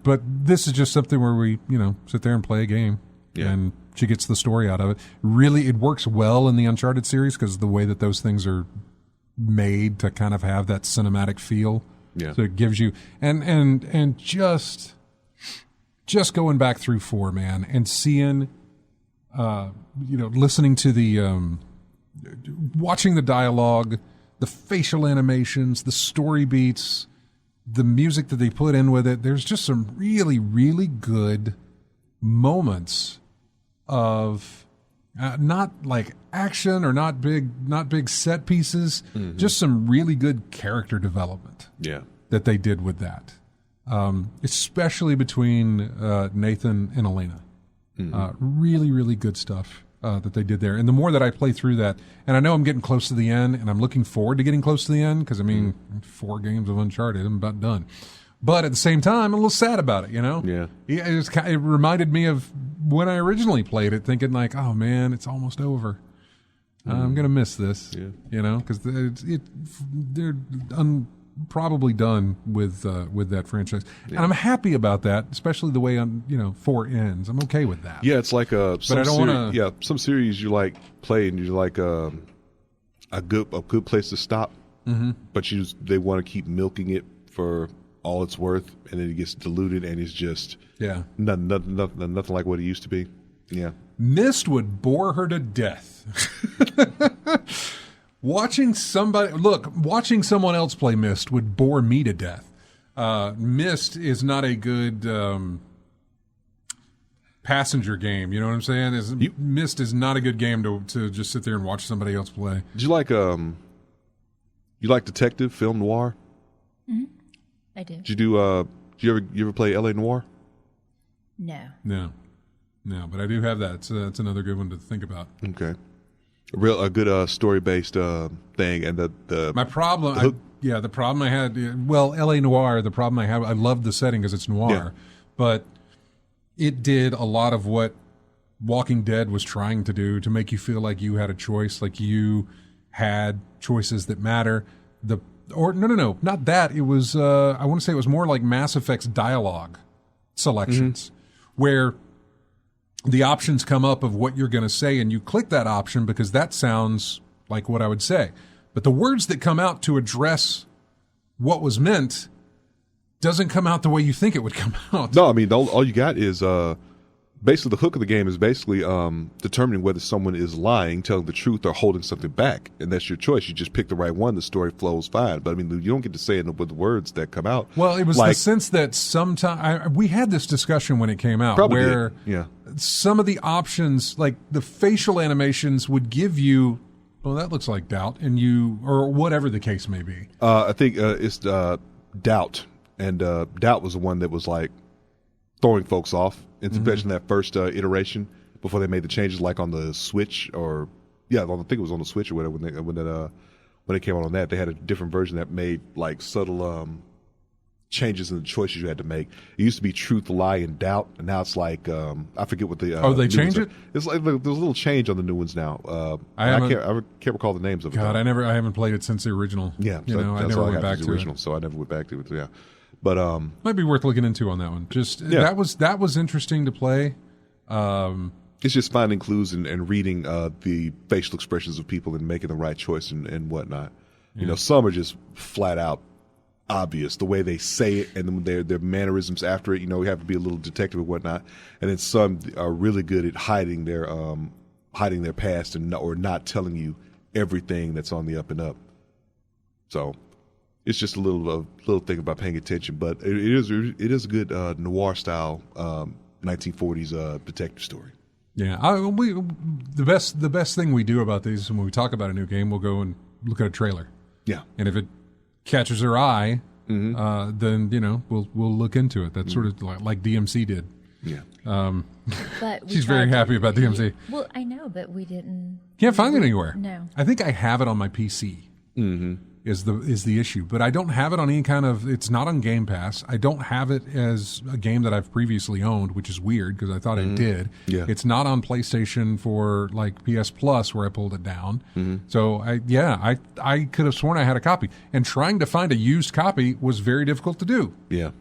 but this is just something where we sit there and play a game, and she gets the story out of it. Really, it works well in the Uncharted series because of the way that those things are made to kind of have that cinematic feel. Yeah. So it gives you and just going back through 4, man, and seeing. Listening to the, watching the dialogue, the facial animations, the story beats, the music that they put in with it. There's just some really, really good moments of not like action or not big set pieces, just some really good character development. Yeah, that they did with that, especially between Nathan and Elena. Really, really good stuff that they did there. And the more that I play through that, and I know I'm getting close to the end, and I'm looking forward to getting close to the end, because, 4 games of Uncharted, I'm about done. But at the same time, I'm a little sad about it, Yeah. It reminded me of when I originally played it, thinking like, oh, man, it's almost over. I'm going to miss this, because they're probably done with that franchise, and I'm happy about that, especially the way 4 ends. I'm okay with that. Yeah, it's like some series you like play and you like a good place to stop, but they want to keep milking it for all it's worth, and then it gets diluted, and it's just nothing like what it used to be. Yeah, Myst would bore her to death. Watching someone else play Myst would bore me to death. Myst is not a good passenger game. You know what I'm saying? Myst is not a good game to just sit there and watch somebody else play. Did you like detective film noir? Mm-hmm. I do. Did you ever play LA Noire? No. But I do have that. So that's another good one to think about. Okay. A good story based thing, and the My problem, the problem I had, well, L.A. Noire. The problem I have, I loved the setting because it's noir, but it did a lot of what Walking Dead was trying to do to make you feel like you had a choice, like you had choices that matter. No, not that. It was, I want to say it was more like Mass Effect's dialogue selections, where the options come up of what you're going to say, and you click that option because that sounds like what I would say. But the words that come out to address what was meant doesn't come out the way you think it would come out. No, I mean, all you got is basically the hook of the game is basically determining whether someone is lying, telling the truth, or holding something back. And that's your choice. You just pick the right one. The story flows fine. But I mean, you don't get to say it with the words that come out. Well, it was the sense that sometimes we had this discussion when it came out, where some of the options, like the facial animations, would give you, well, that looks like doubt, and or whatever the case may be. I think it's doubt, and doubt was the one that was like throwing folks off, especially in that first iteration before they made the changes, like on the Switch, or I think it was on the Switch or whatever. When it came out on that, they had a different version that made like subtle changes in the choices you had to make. It used to be truth, lie, and doubt, and now it's like I forget what the they changed it. It's like there's a little change on the new ones now. I can't recall the names of it. God, I haven't played it since the original. Yeah, I never went back to original, so I never went back to it. Yeah. But might be worth looking into on that one. That was interesting to play. It's just finding clues and reading the facial expressions of people and making the right choice and whatnot. You know, some are just flat out obvious, the way they say it and their mannerisms after it. You know, you have to be a little detective and whatnot. And then some are really good at hiding their past or not telling you everything that's on the up and up. So it's just a little thing about paying attention, but it is a good noir style 1940s detective story. Yeah, the best thing we do about these is when we talk about a new game, we'll go and look at a trailer. Yeah, and if it catches our eye, then we'll look into it. That's sort of like DMC did. Yeah, but she's very happy about DMC. Well, I know, but we can't find it anywhere. No, I think I have it on my PC. Mm-hmm. Is the issue, but I don't have it on any kind of. It's not on Game Pass. I don't have it as a game that I've previously owned, which is weird because I thought I did. Yeah. It's not on PlayStation for like PS Plus where I pulled it down. So I could have sworn I had a copy, and trying to find a used copy was very difficult to do. Yeah,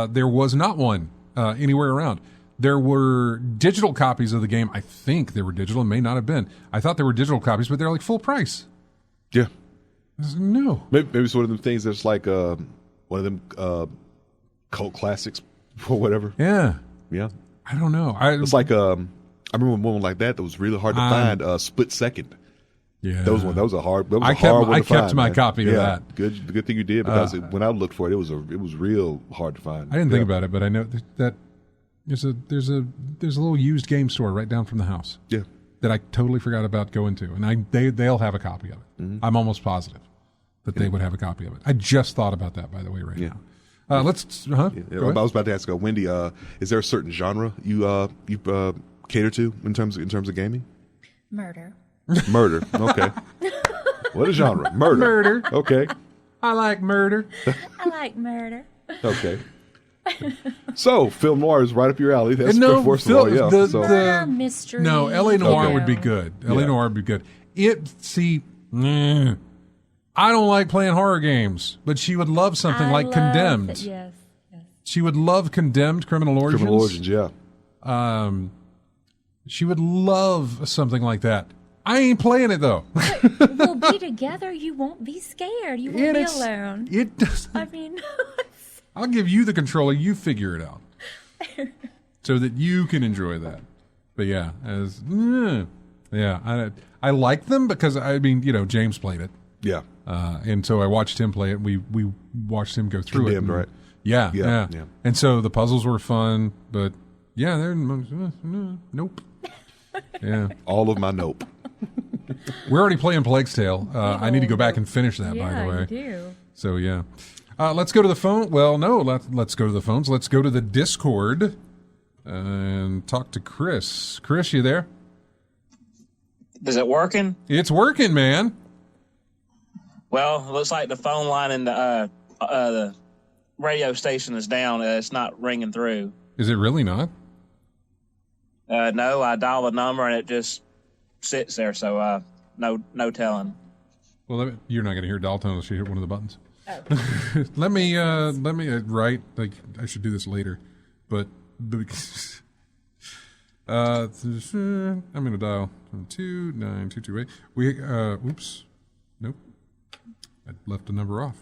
there was not one anywhere around. There were digital copies of the game. I think they were digital. It may not have been. I thought they were digital copies, but they're like full price. Yeah. No. Maybe it's one of them things that's like one of them cult classics or whatever. Yeah. Yeah. I don't know. It's like I remember one like that was really hard to find. Split Second. Yeah. That was a hard one I kept my copy of that. Good thing you did, because when I looked for it, it was real hard to find. I didn't think about it, but I know that there's a little used game store right down from the house. Yeah. That I totally forgot about going to, and they'll have a copy of it. I'm almost positive that they would have a copy of it. I just thought about that, by the way, right now. Let's. I was about to ask, Wendy, is there a certain genre you cater to in terms of gaming? Murder. Murder. Okay. What a genre? Murder. Murder. Okay. I like murder. I like murder. Okay. So, film noir is right up your alley. That's first of all, yeah. The mystery. No, L.A. Noire would be good. L.A. Noire would be good. I don't like playing horror games, but she would love something like Condemned. Yes. She would love Condemned, Criminal Origins. Criminal Origins, yeah. She would love something like that. I ain't playing it, though. We'll be together. You won't be scared. You won't be alone. It doesn't. I mean... I'll give you the controller. You figure it out, so that you can enjoy that. But yeah, I like them because James played it. Yeah, and so I watched him play it. We watched him go through Condemned, it. Right? Yeah. And so the puzzles were fun, but they're nope. Yeah, all of my nope. We're already playing Plague's Tale. I need to go back and finish that. By the way, you do. So yeah. Let's go to the phone. Well, no, let's go to the phones. Let's go to the Discord and talk to Chris. Chris, you there? Is it working? It's working, man. Well, it looks like the phone line in the radio station is down. It's not ringing through. Is it really not? No, I dial the number and it just sits there. So no telling. Well, you're not going to hear dial tone unless you hit one of the buttons. Oh. let me write. Like I should do this later, but I'm going to dial 29228. Oops, nope. I left a number off.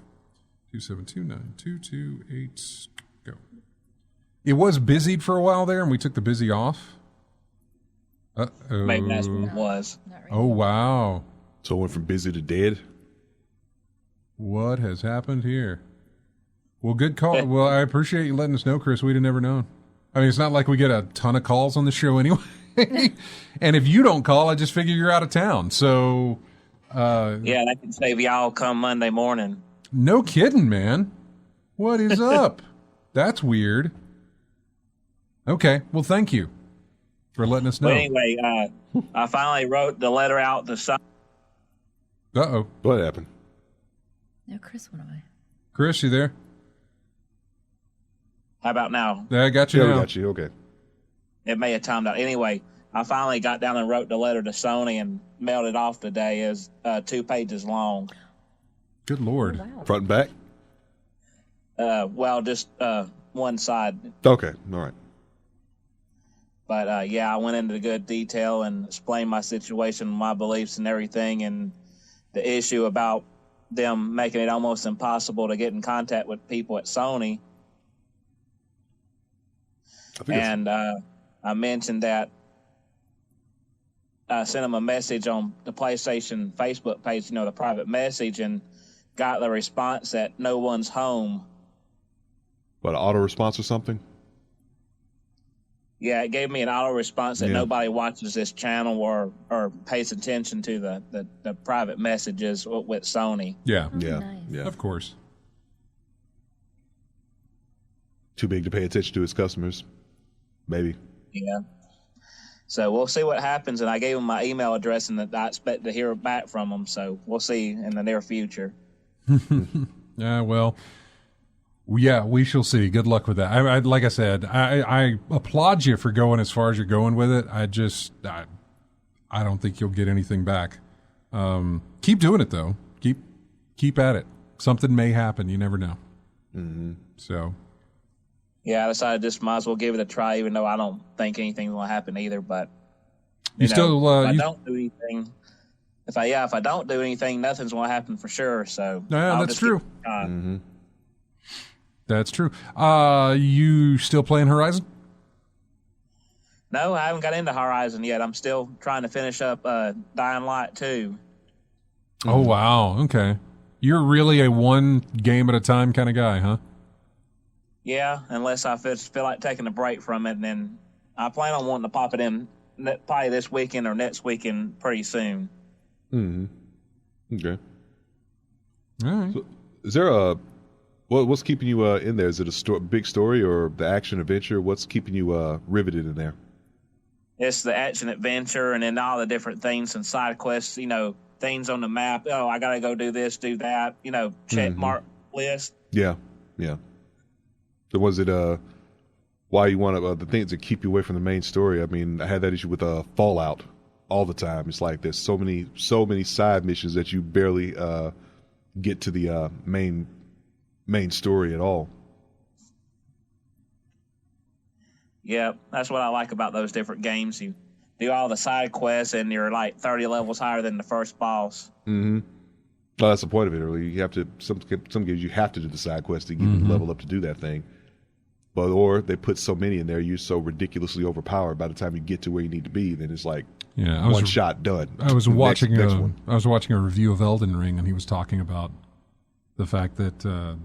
2729228. Go. It was busied for a while there, and we took the busy off. Uh-oh. Maybe that's what it was. Oh, wow. So it went from busy to dead? What has happened here? Well, good call. Well, I appreciate you letting us know, Chris. We'd have never known. I mean, it's not like we get a ton of calls on the show anyway. And if you don't call, I just figure you're out of town. So... yeah, that can save y'all come Monday morning. No kidding, man. What is up? That's weird. Okay, well, thank you for letting us know. But anyway, I finally wrote the letter out to Sony. Uh-oh. What happened? No, Chris went away. Chris, you there? How about now? Yeah, I got you Yeah, now. we got you. Okay. It may have timed out. Anyway, I finally got down and wrote the letter to Sony and mailed it off today. It's 2 pages long. Good Lord. Oh, wow. Front and back? Well, just one side. Okay. All right. But, yeah, I went into good detail and explained my situation, my beliefs and everything, and the issue about them making it almost impossible to get in contact with people at Sony. And I mentioned that I sent them a message on the PlayStation Facebook page, the private message, and got the response that no one's home. What, auto response or something? Yeah, it gave me an auto response that nobody watches this channel or pays attention to the private messages with Sony. Yeah. Oh, Yeah. nice. Yeah. Of course. Too big to pay attention to his customers. Maybe. Yeah. So we'll see what happens, and I gave them my email address, and that I expect to hear back from them. So we'll see in the near future. Well, yeah, we shall see. Good luck with that. I like I said, I applaud you for going as far as you're going with it. I don't think you'll get anything back. Keep doing it though. Keep at it. Something may happen. You never know. Mm-hmm. So. Yeah, I decided just might as well give it a try, even though I don't think anything will happen either. But if I don't do anything, if I don't do anything, nothing's going to happen for sure. So yeah, that's true. Mm-hmm. That's true. You still playing Horizon? No, I haven't got into Horizon yet. I'm still trying to finish up Dying Light 2. Oh wow. Okay. You're really a one game at a time kind of guy, huh? Yeah, unless I feel like taking a break from it, and then I plan on wanting to pop it in probably this weekend or next weekend pretty soon. Mm-hmm. Okay. All right. So, is there what's keeping you in there? Is it a big story or the action adventure? What's keeping you riveted in there? It's the action adventure, and then all the different things and side quests. Things on the map. Oh, I got to go do this, do that. Check mark list. Yeah. Yeah. So was it why you want the things that keep you away from the main story? I mean, I had that issue with Fallout all the time. It's like there's so many side missions that you barely get to the main story at all. Yeah, that's what I like about those different games. You do all the side quests, and you're like 30 levels higher than the first boss. Mm-hmm. Well, that's the point of it. Really, you have to some games you have to do the side quest to even level up to do that thing. Or they put so many in there, you're so ridiculously overpowered. By the time you get to where you need to be, then it's like one shot done. I was watching next one. I was watching a review of Elden Ring, and he was talking about the fact that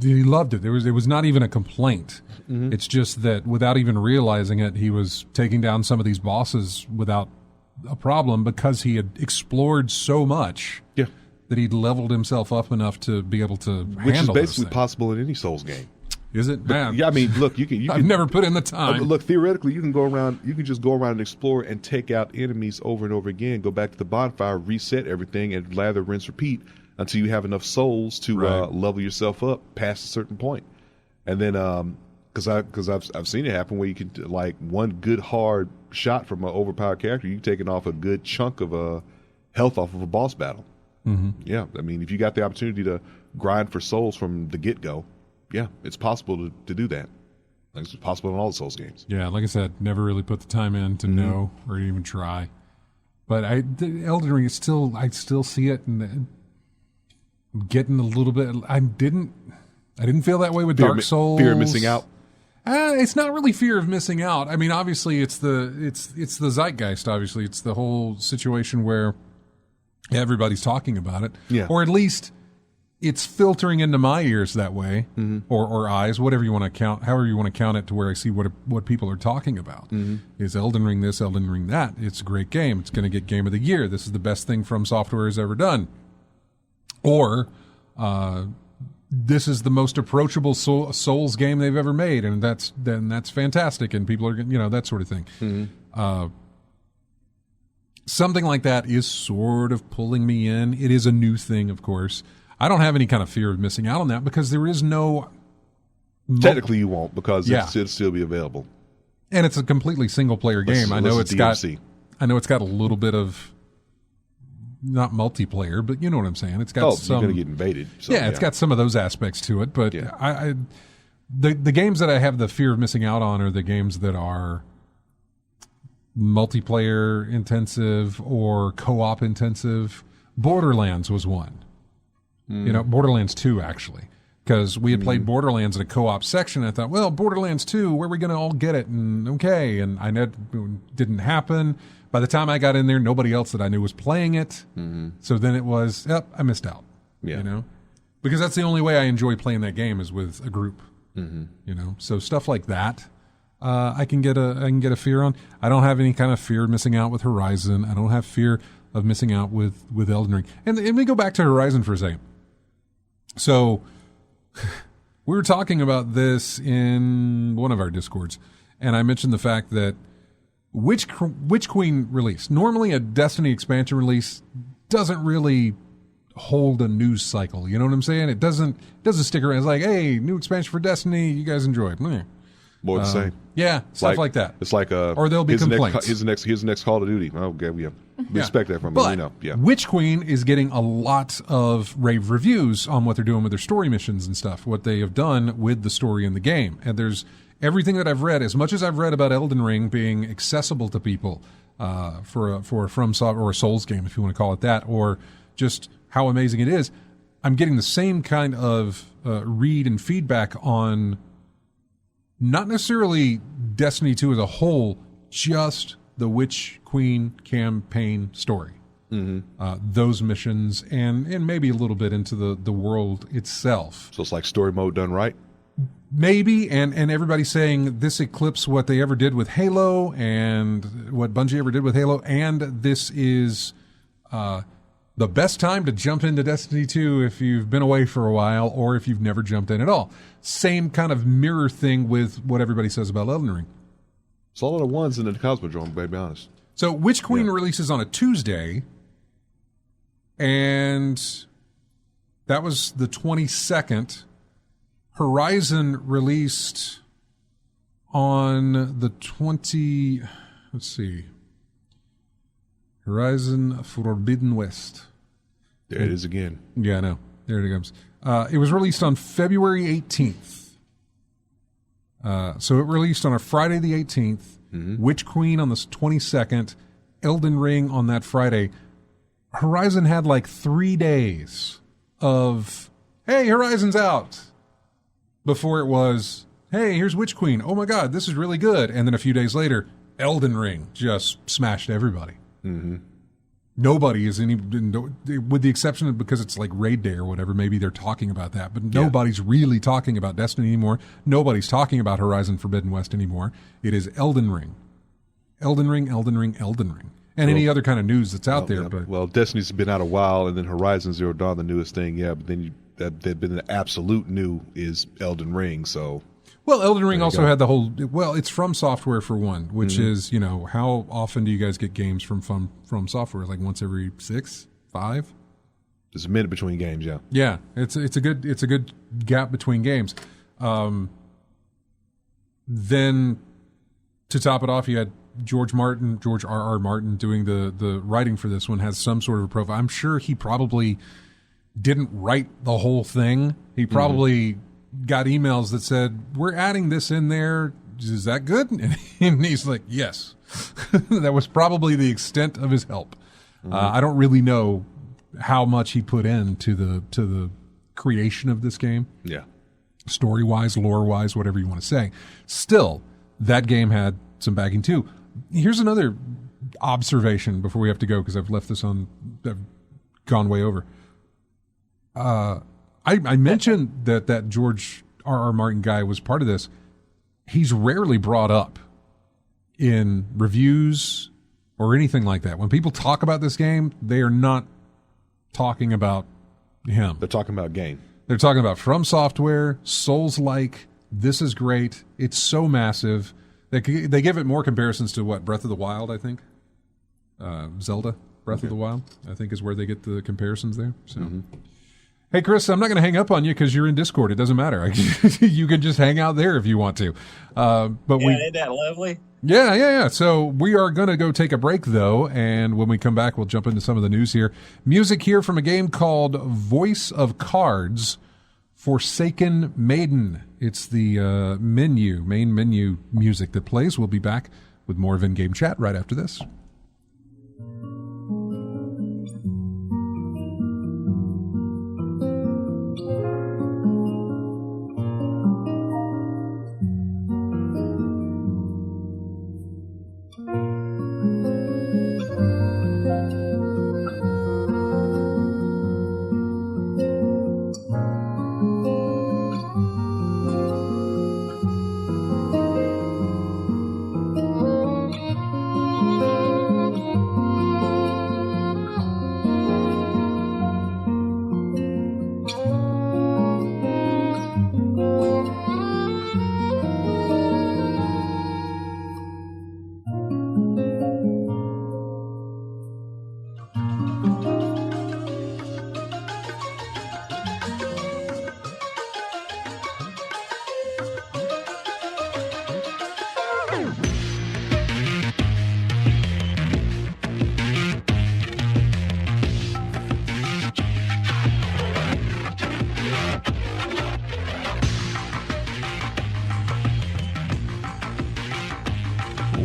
he loved it. It was not even a complaint. Mm-hmm. It's just that without even realizing it, he was taking down some of these bosses without a problem because he had explored so much. Yeah. That he'd leveled himself up enough to be able to Which handle is basically those possible in any Souls game. Is it? Yeah, I mean, look, you can. I've never put in the time. Look, theoretically, you can go around. You can just go around and explore and take out enemies over and over again. Go back to the bonfire, reset everything, and lather, rinse, repeat until you have enough souls to level yourself up past a certain point. And then, because I've seen it happen where you can, like, one good hard shot from an overpowered character, you can take it off a good chunk of health off of a boss battle. Mm-hmm. Yeah, I mean, if you got the opportunity to grind for souls from the get-go, yeah, it's possible to do that. Like, it's possible in all the Souls games. Yeah, like I said, never really put the time in to know or even try. But the Elden Ring is still, I still see it, and I'm getting a little bit. I didn't feel that way with Dark Souls. Fear of missing out. It's not really fear of missing out. I mean, obviously, it's the zeitgeist. Obviously, it's the whole situation where everybody's talking about it, or at least it's filtering into my ears that way, or eyes, whatever you want to count, however you want to count it, to where I see what people are talking about. Is Elden Ring this, Elden Ring that? It's a great game. It's going to get Game of the Year. This is the best thing From Software has ever done. Or this is the most approachable Souls game they've ever made, and that's fantastic, and people are, that sort of thing. Something like that is sort of pulling me in. It is a new thing, of course. I don't have any kind of fear of missing out on that because there is no... Technically, you won't, because it'll still be available. And it's a completely single-player game. I know it's got a little bit of, not multiplayer, but you know what I'm saying. It's got some... you're going to get invaded. So, it's got some of those aspects to it, but the games that I have the fear of missing out on are the games that are multiplayer intensive or co-op intensive. Borderlands was one. Borderlands 2, actually, because we had played Borderlands in a co-op section. And I thought, well, Borderlands 2, where are we going to all get it? And okay, and I know it didn't happen. By the time I got in there, nobody else that I knew was playing it. So then it was, I missed out. Because that's the only way I enjoy playing that game is with a group. So stuff like that, I can get a fear on. I don't have any kind of fear of missing out with Horizon. I don't have fear of missing out with Elden Ring. And we go back to Horizon for a second. So we were talking about this in one of our Discords, and I mentioned the fact that Witch Queen release, normally a Destiny expansion release, doesn't really hold a news cycle. You know what I'm saying? It doesn't stick around. It's like, hey, new expansion for Destiny, you guys enjoy it. More the same. Yeah, stuff like that. It's like or there'll be complaints. Here's the next Call of Duty. Okay, we expect that from them. But Witch Queen is getting a lot of rave reviews on what they're doing with their story missions and stuff, what they have done with the story in the game. And there's everything that I've read, as much as I've read about Elden Ring being accessible to people for a From Software or a Souls game, if you want to call it that, or just how amazing it is, I'm getting the same kind of read and feedback on not necessarily Destiny 2 as a whole, just the Witch Queen campaign story. Those missions, and maybe a little bit into the world itself. So it's like story mode done right? Maybe, and everybody's saying this eclipses what they ever did with Halo and what Bungie ever did with Halo, and this is the best time to jump into Destiny 2 if you've been away for a while or if you've never jumped in at all. Same kind of mirror thing with what everybody says about Elden Ring. It's all of the ones in the Cosmodrome, to be honest. So Witch Queen releases on a Tuesday, and that was the 22nd. Horizon released on the 20... Let's see. Horizon Forbidden West. There it is again. Yeah, I know. There it comes. It was released on February 18th. So it released on a Friday the 18th, Witch Queen on the 22nd, Elden Ring on that Friday. Horizon had like 3 days of, hey, Horizon's out, before it was, hey, here's Witch Queen. Oh my God, this is really good. And then a few days later, Elden Ring just smashed everybody. Nobody is with the exception of because it's like Raid Day or whatever, maybe they're talking about that, but nobody's really talking about Destiny anymore. Nobody's talking about Horizon Forbidden West anymore. It is Elden Ring. Elden Ring, Elden Ring, Elden Ring. And any other kind of news that's out there. But Destiny's been out a while, and then Horizon Zero Dawn, the newest thing, but then they've been the absolute new is Elden Ring. So, well, Elden Ring also had the whole. Well, it's From Software for one, which is how often do you guys get games from Software? Like once every 6, 5. There's a minute between games, yeah. Yeah, it's a good gap between games. Then to top it off, you had George R.R. Martin doing the writing for this one. Has some sort of a profile. I'm sure he probably didn't write the whole thing. He probably got emails that said, "We're adding this in there. Is that good?" And he's like, "Yes." That was probably the extent of his help. I don't really know how much he put into the creation of this game. Yeah. Story-wise, lore-wise, whatever you want to say. Still, that game had some backing too. Here's another observation before we have to go, because I've gone way over. I mentioned that George R.R. Martin guy was part of this. He's rarely brought up in reviews or anything like that. When people talk about this game, they are not talking about him. They're talking about game. They're talking about From Software, Souls-like. This is great. It's so massive. They give it more comparisons to Breath of the Wild, I think. Zelda, Breath of the Wild, I think is where they get the comparisons there. So, Hey, Chris, I'm not going to hang up on you because you're in Discord. It doesn't matter. You can just hang out there if you want to. Isn't that lovely? Yeah. So we are going to go take a break, though, and when we come back, we'll jump into some of the news here. Music here from a game called Voice of Cards, Forsaken Maiden. It's the main menu music that plays. We'll be back with more of In-Game Chat right after this.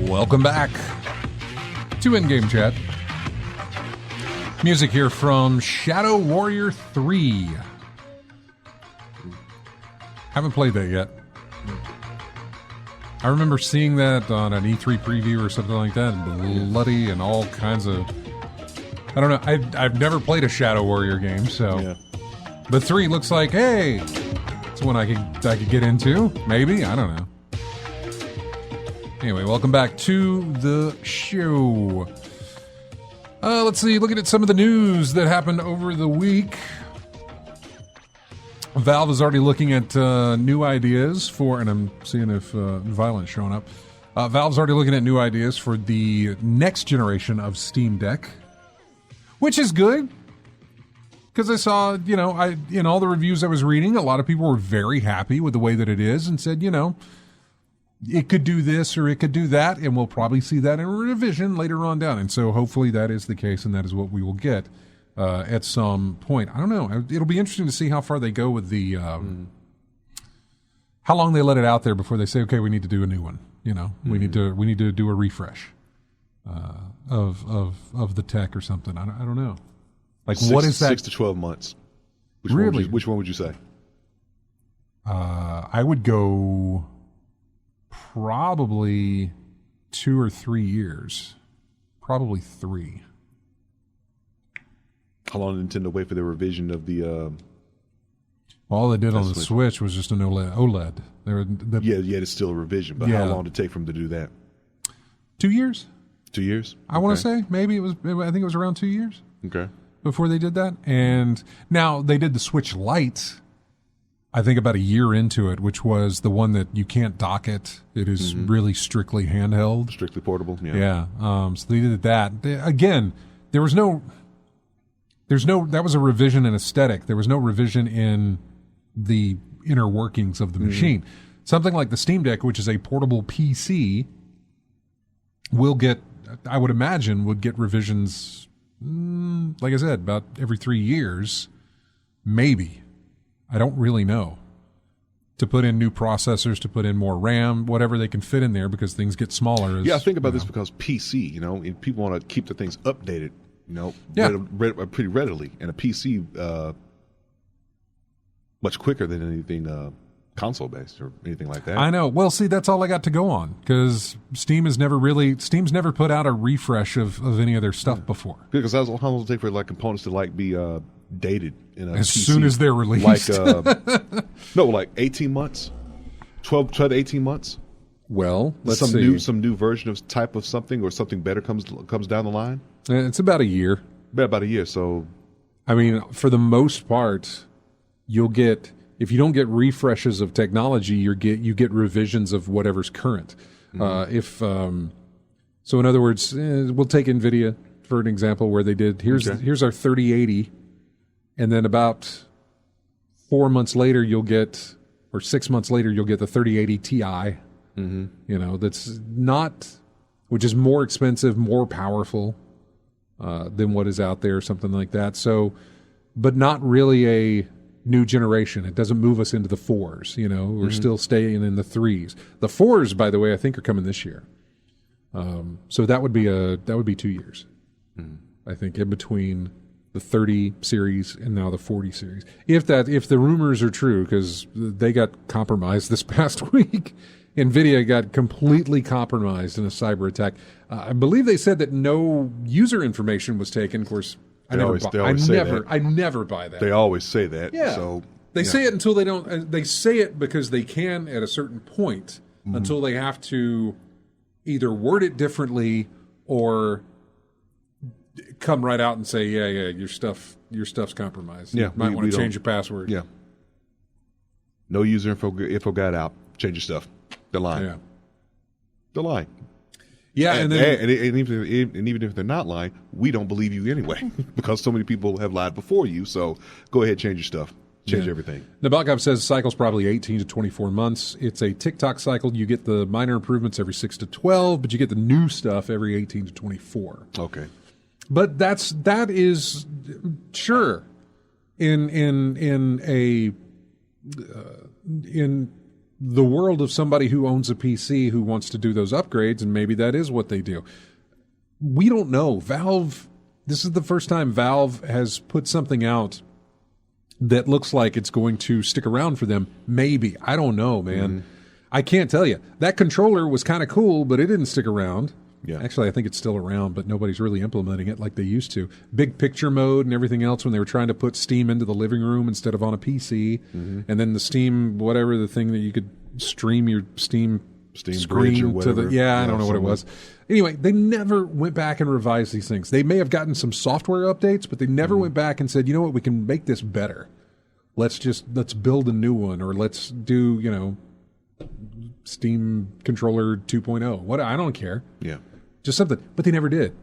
Welcome back to In-Game Chat. Music here from Shadow Warrior 3. Haven't played that yet. I remember seeing that on an E3 preview or something like that, bloody and all kinds of... I don't know. I've never played a Shadow Warrior game, so... Yeah. But 3 looks like, hey, it's one I could get into. Maybe. I don't know. Anyway, welcome back to the show. Let's see, looking at some of the news that happened over the week. Valve is already looking at new ideas for, and I'm seeing if Violent's showing up. Valve's already looking at new ideas for the next generation of Steam Deck, which is good. Because I saw, in all the reviews I was reading, a lot of people were very happy with the way that it is and said, it could do this or it could do that, and we'll probably see that in a revision later on down. And so hopefully that is the case, and that is what we will get at some point. I don't know. It'll be interesting to see how far they go with the how long they let it out there before they say, okay, we need to do a new one. We need to do a refresh of the tech or something. I don't know. Like, what is that? 6 to 12 months. Which one would you say? I would go probably 2 or 3 years. Probably 3. How long did Nintendo wait for the revision of the... all they did on the Switch was just an OLED. Yeah, it's still a revision, but how long did it take for them to do that? 2 years? 2 years? I want to say. Maybe it was, I think it was around 2 years. Okay. before they did that. And now they did the Switch Lite, I think about a year into it, which was the one that you can't dock it. It is really strictly handheld. Strictly portable, yeah. Yeah. So they did that. Again, that was a revision in aesthetic. There was no revision in the inner workings of the machine. Something like the Steam Deck, which is a portable PC, will get, I would imagine, would get revisions, like I said, about every 3 years, maybe. I don't really know. To put in new processors, to put in more RAM, whatever they can fit in there, because things get smaller. I think about this because PC, and people want to keep the things updated, pretty readily. And a PC, much quicker than anything console-based or anything like that. I know. Well, see, that's all I got to go on, because Steam's never put out a refresh of any of their stuff before. Because how long does it take for components to be dated in a as PC? Soon as they're released. Like 18 months, 12 to 18 months. Well, let's see. Some new version of type of something, or something better comes down the line. It's about a year. About a year. So, I mean, for the most part, you'll get, if you don't get refreshes of technology, you get revisions of whatever's current. So in other words, we'll take NVIDIA for an example, where they did here's our 3080. And then about 4 months later, or 6 months later, you'll get the 3080 Ti. That's not, which is more expensive, more powerful than what is out there, or something like that. So, but not really a new generation. It doesn't move us into the 4s. We're still staying in the 3s. The 4s, by the way, I think are coming this year. So that would be 2 years. I think, in between the 30 series and now the 40 series. If the rumors are true, because they got compromised this past week. NVIDIA got completely compromised in a cyber attack. I believe they said that no user information was taken. Of course, I never buy that. They always say that. Yeah. So they say it until they don't. They say it because they can at a certain point, until they have to either word it differently or come right out and say, yeah, your stuff's compromised. Yeah, you might want to change your password. Yeah. No user info got out. Change your stuff. They're lying. Yeah. They're lying. Yeah, and even if they're not lying, we don't believe you anyway, because so many people have lied before you. So go ahead, change your stuff. Change everything. Nabokov says the cycle's probably 18 to 24 months. It's a TikTok cycle. You get the minor improvements every 6 to 12, but you get the new stuff every 18 to 24. Okay. But that is sure in the world of somebody who owns a PC who wants to do those upgrades, and maybe that is what they do. We don't know. Valve, this is the first time Valve has put something out that looks like it's going to stick around for them. Maybe. I don't know, man. I can't tell you. That controller was kind of cool, but it didn't stick around. Yeah. Actually, I think it's still around, but nobody's really implementing it like they used to. Big picture mode and everything else, when they were trying to put Steam into the living room instead of on a PC. And then the Steam, whatever, the thing that you could stream your Steam screen or whatever. to the... I don't know what it was. Anyway, they never went back and revised these things. They may have gotten some software updates, but they never went back and said, you know what, we can make this better. Let's build a new one, or let's do, Steam controller 2.0. What? I don't care. Yeah. Just something. But they never did.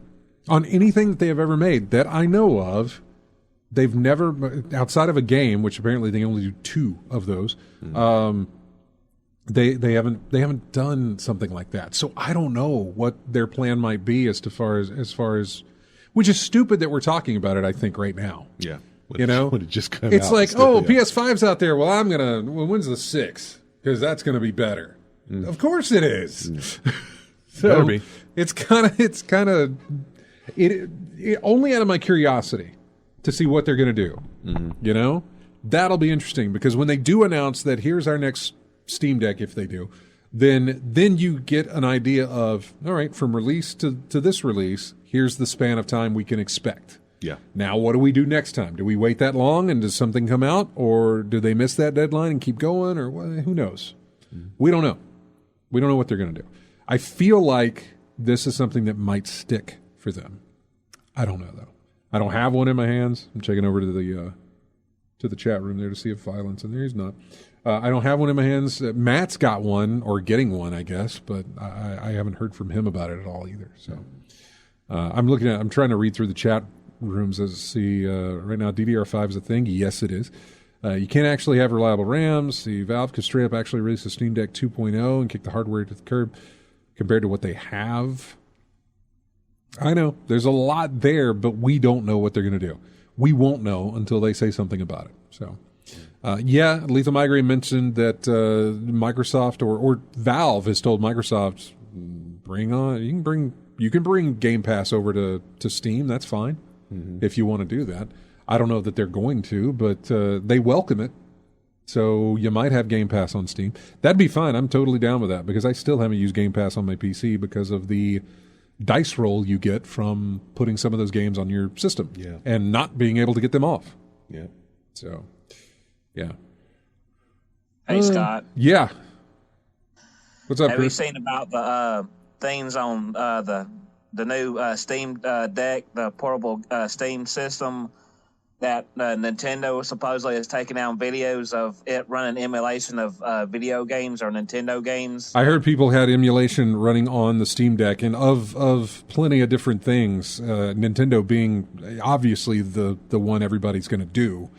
On anything that they have ever made that I know of, they've never, outside of a game, which apparently they only do 2 of those, they haven't done something like that. So I don't know what their plan might be as far as, which is stupid that we're talking about it, I think, right now. Yeah. When it just come it's out like, PS5's out there. Well, when's the 6? Because that's going to be better. Of course it is. So better be. It's kind of only out of my curiosity to see what they're going to do. That'll be interesting, because when they do announce that here's our next Steam Deck, if they do, then you get an idea of, all right, from release to this release, here's the span of time we can expect. Yeah. Now, what do we do next time? Do we wait that long, and does something come out, or do they miss that deadline and keep going, or who knows? We don't know. We don't know what they're going to do. I feel like this is something that might stick for them. I don't know, though. I don't have one in my hands. I'm checking over to the chat room there to see if Violent's in there. He's not. I don't have one in my hands. Matt's got one, or getting one, I guess, but I haven't heard from him about it at all either. So I'm trying to read through the chat rooms to see right now. DDR5 is a thing. Yes, it is. You can't actually have reliable RAMs. The Valve could straight up actually release the Steam Deck 2.0 and kick the hardware to the curb compared to what they have. I know there's a lot there, but we don't know what they're going to do. We won't know until they say something about it. So, Lethal Migraine mentioned that Microsoft or Valve has told Microsoft, you can bring Game Pass over to Steam. That's fine if you want to do that. I don't know that they're going to, but they welcome it. So you might have Game Pass on Steam. That'd be fine. I'm totally down with that because I still haven't used Game Pass on my PC because of the dice roll you get from putting some of those games on your system and not being able to get them off. Yeah. So, yeah. Hey, Scott. Yeah. What's up, Have Chris? you seen about the things on the new Steam Deck, the portable Steam system that Nintendo supposedly has taken down videos of it running emulation of video games or Nintendo games? I heard people had emulation running on the Steam Deck and of plenty of different things. Nintendo being obviously the one everybody's going to do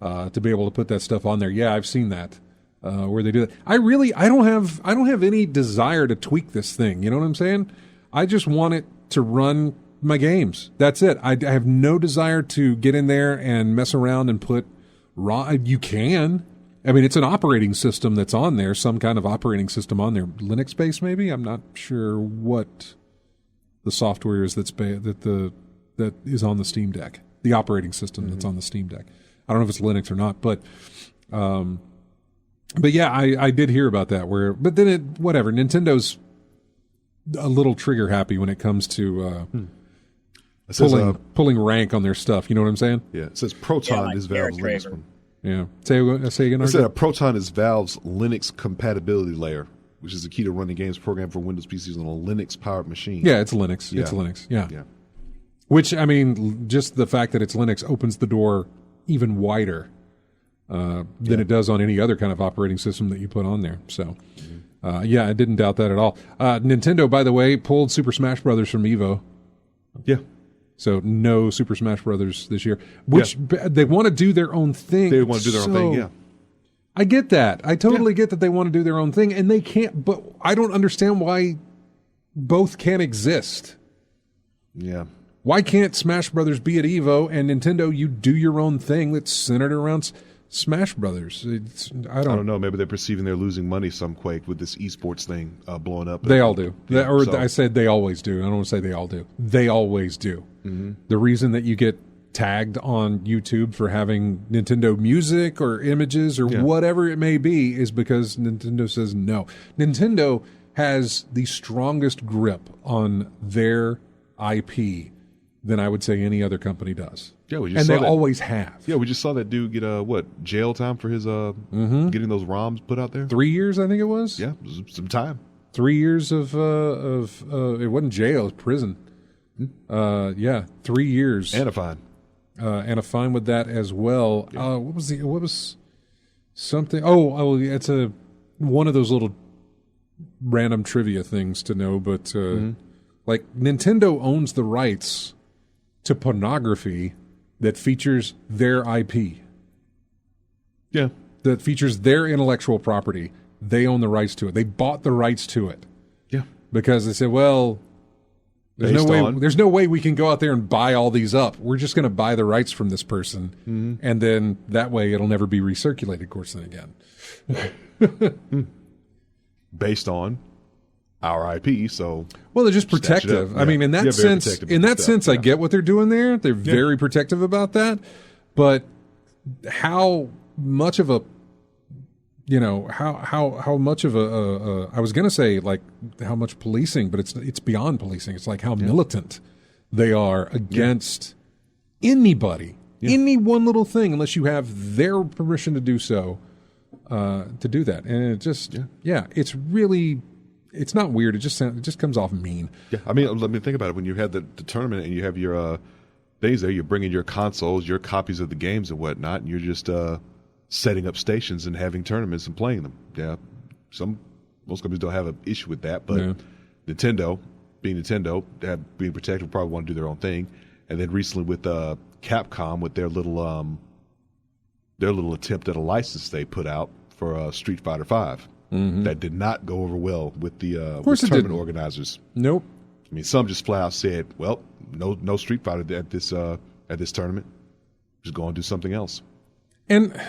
to be able to put that stuff on there. Yeah, I've seen that where they do that. I don't have any desire to tweak this thing. You know what I'm saying? I just want it to run my games. That's it. I have no desire to get in there and mess around and put you can. I mean, it's an operating system that's on there, some kind of operating system on there, Linux based maybe. I'm not sure what the software is that is on the Steam Deck. The operating system that's on the Steam Deck. I don't know if it's Linux or not, but yeah, I did hear about that. But then whatever. Nintendo's a little trigger happy when it comes to pulling rank on their stuff. You know what I'm saying? Yeah. It says Proton is Valve's Linux one. Yeah. Say again. It said a Proton is Valve's Linux compatibility layer, which is the key to running games programmed for Windows PCs on a Linux-powered machine. Yeah, it's Linux. Yeah. It's Linux. Yeah. Which, I mean, just the fact that it's Linux opens the door even wider than it does on any other kind of operating system that you put on there. So, I didn't doubt that at all. Nintendo, by the way, pulled Super Smash Brothers from Evo. Yeah. So no Super Smash Brothers this year, which they want to do their own thing. They want to do their own thing, yeah. I get that. I totally get that they want to do their own thing, and they can't, but I don't understand why both can't exist. Yeah. Why can't Smash Brothers be at Evo and Nintendo, you do your own thing that's centered around Smash Brothers? I don't know. Maybe they're perceiving they're losing money some quake with this esports thing blowing up. They all do. I said they always do. I don't want to say they all do. They always do. Mm-hmm. The reason that you get tagged on YouTube for having Nintendo music or images or whatever it may be is because Nintendo says no. Nintendo has the strongest grip on their IP than I would say any other company does. Yeah, always have. Yeah, we just saw that dude get jail time for his getting those ROMs put out there. 3 years, I think it was. Yeah, some time. 3 years of it wasn't jail, it was prison. 3 years and a fine, and a fine with that as well. Yeah. What was something? Oh, it's one of those little random trivia things to know, but like Nintendo owns the rights to pornography that features their IP. Yeah. That features their intellectual property. They own the rights to it. They bought the rights to it. Yeah. Because they said, well, there's no way we can go out there and buy all these up. We're just going to buy the rights from this person. And then that way it'll never be recirculated, of course, then again. Based on our IP, so they're just protective. I mean, in that sense, I get what they're doing there. They're very protective about that. But how much of a, how much of a I was going to say like how much policing, but it's beyond policing. It's like how militant they are against anybody, any one little thing, unless you have their permission to do so, to do that. And it just, it's really. It's not weird. It just comes off mean. Yeah, I mean, let me think about it. When you had the tournament and you have your things there. You're bringing your consoles, your copies of the games and whatnot, and you're just setting up stations and having tournaments and playing them. Yeah, most companies don't have an issue with that, but Nintendo, being protected, probably want to do their own thing. And then recently with Capcom, with their little attempt at a license they put out for Street Fighter V, that did not go over well with the tournament organizers. Nope. I mean, some just flat out said, "Well, no Street Fighter at this tournament. Just go and do something else." And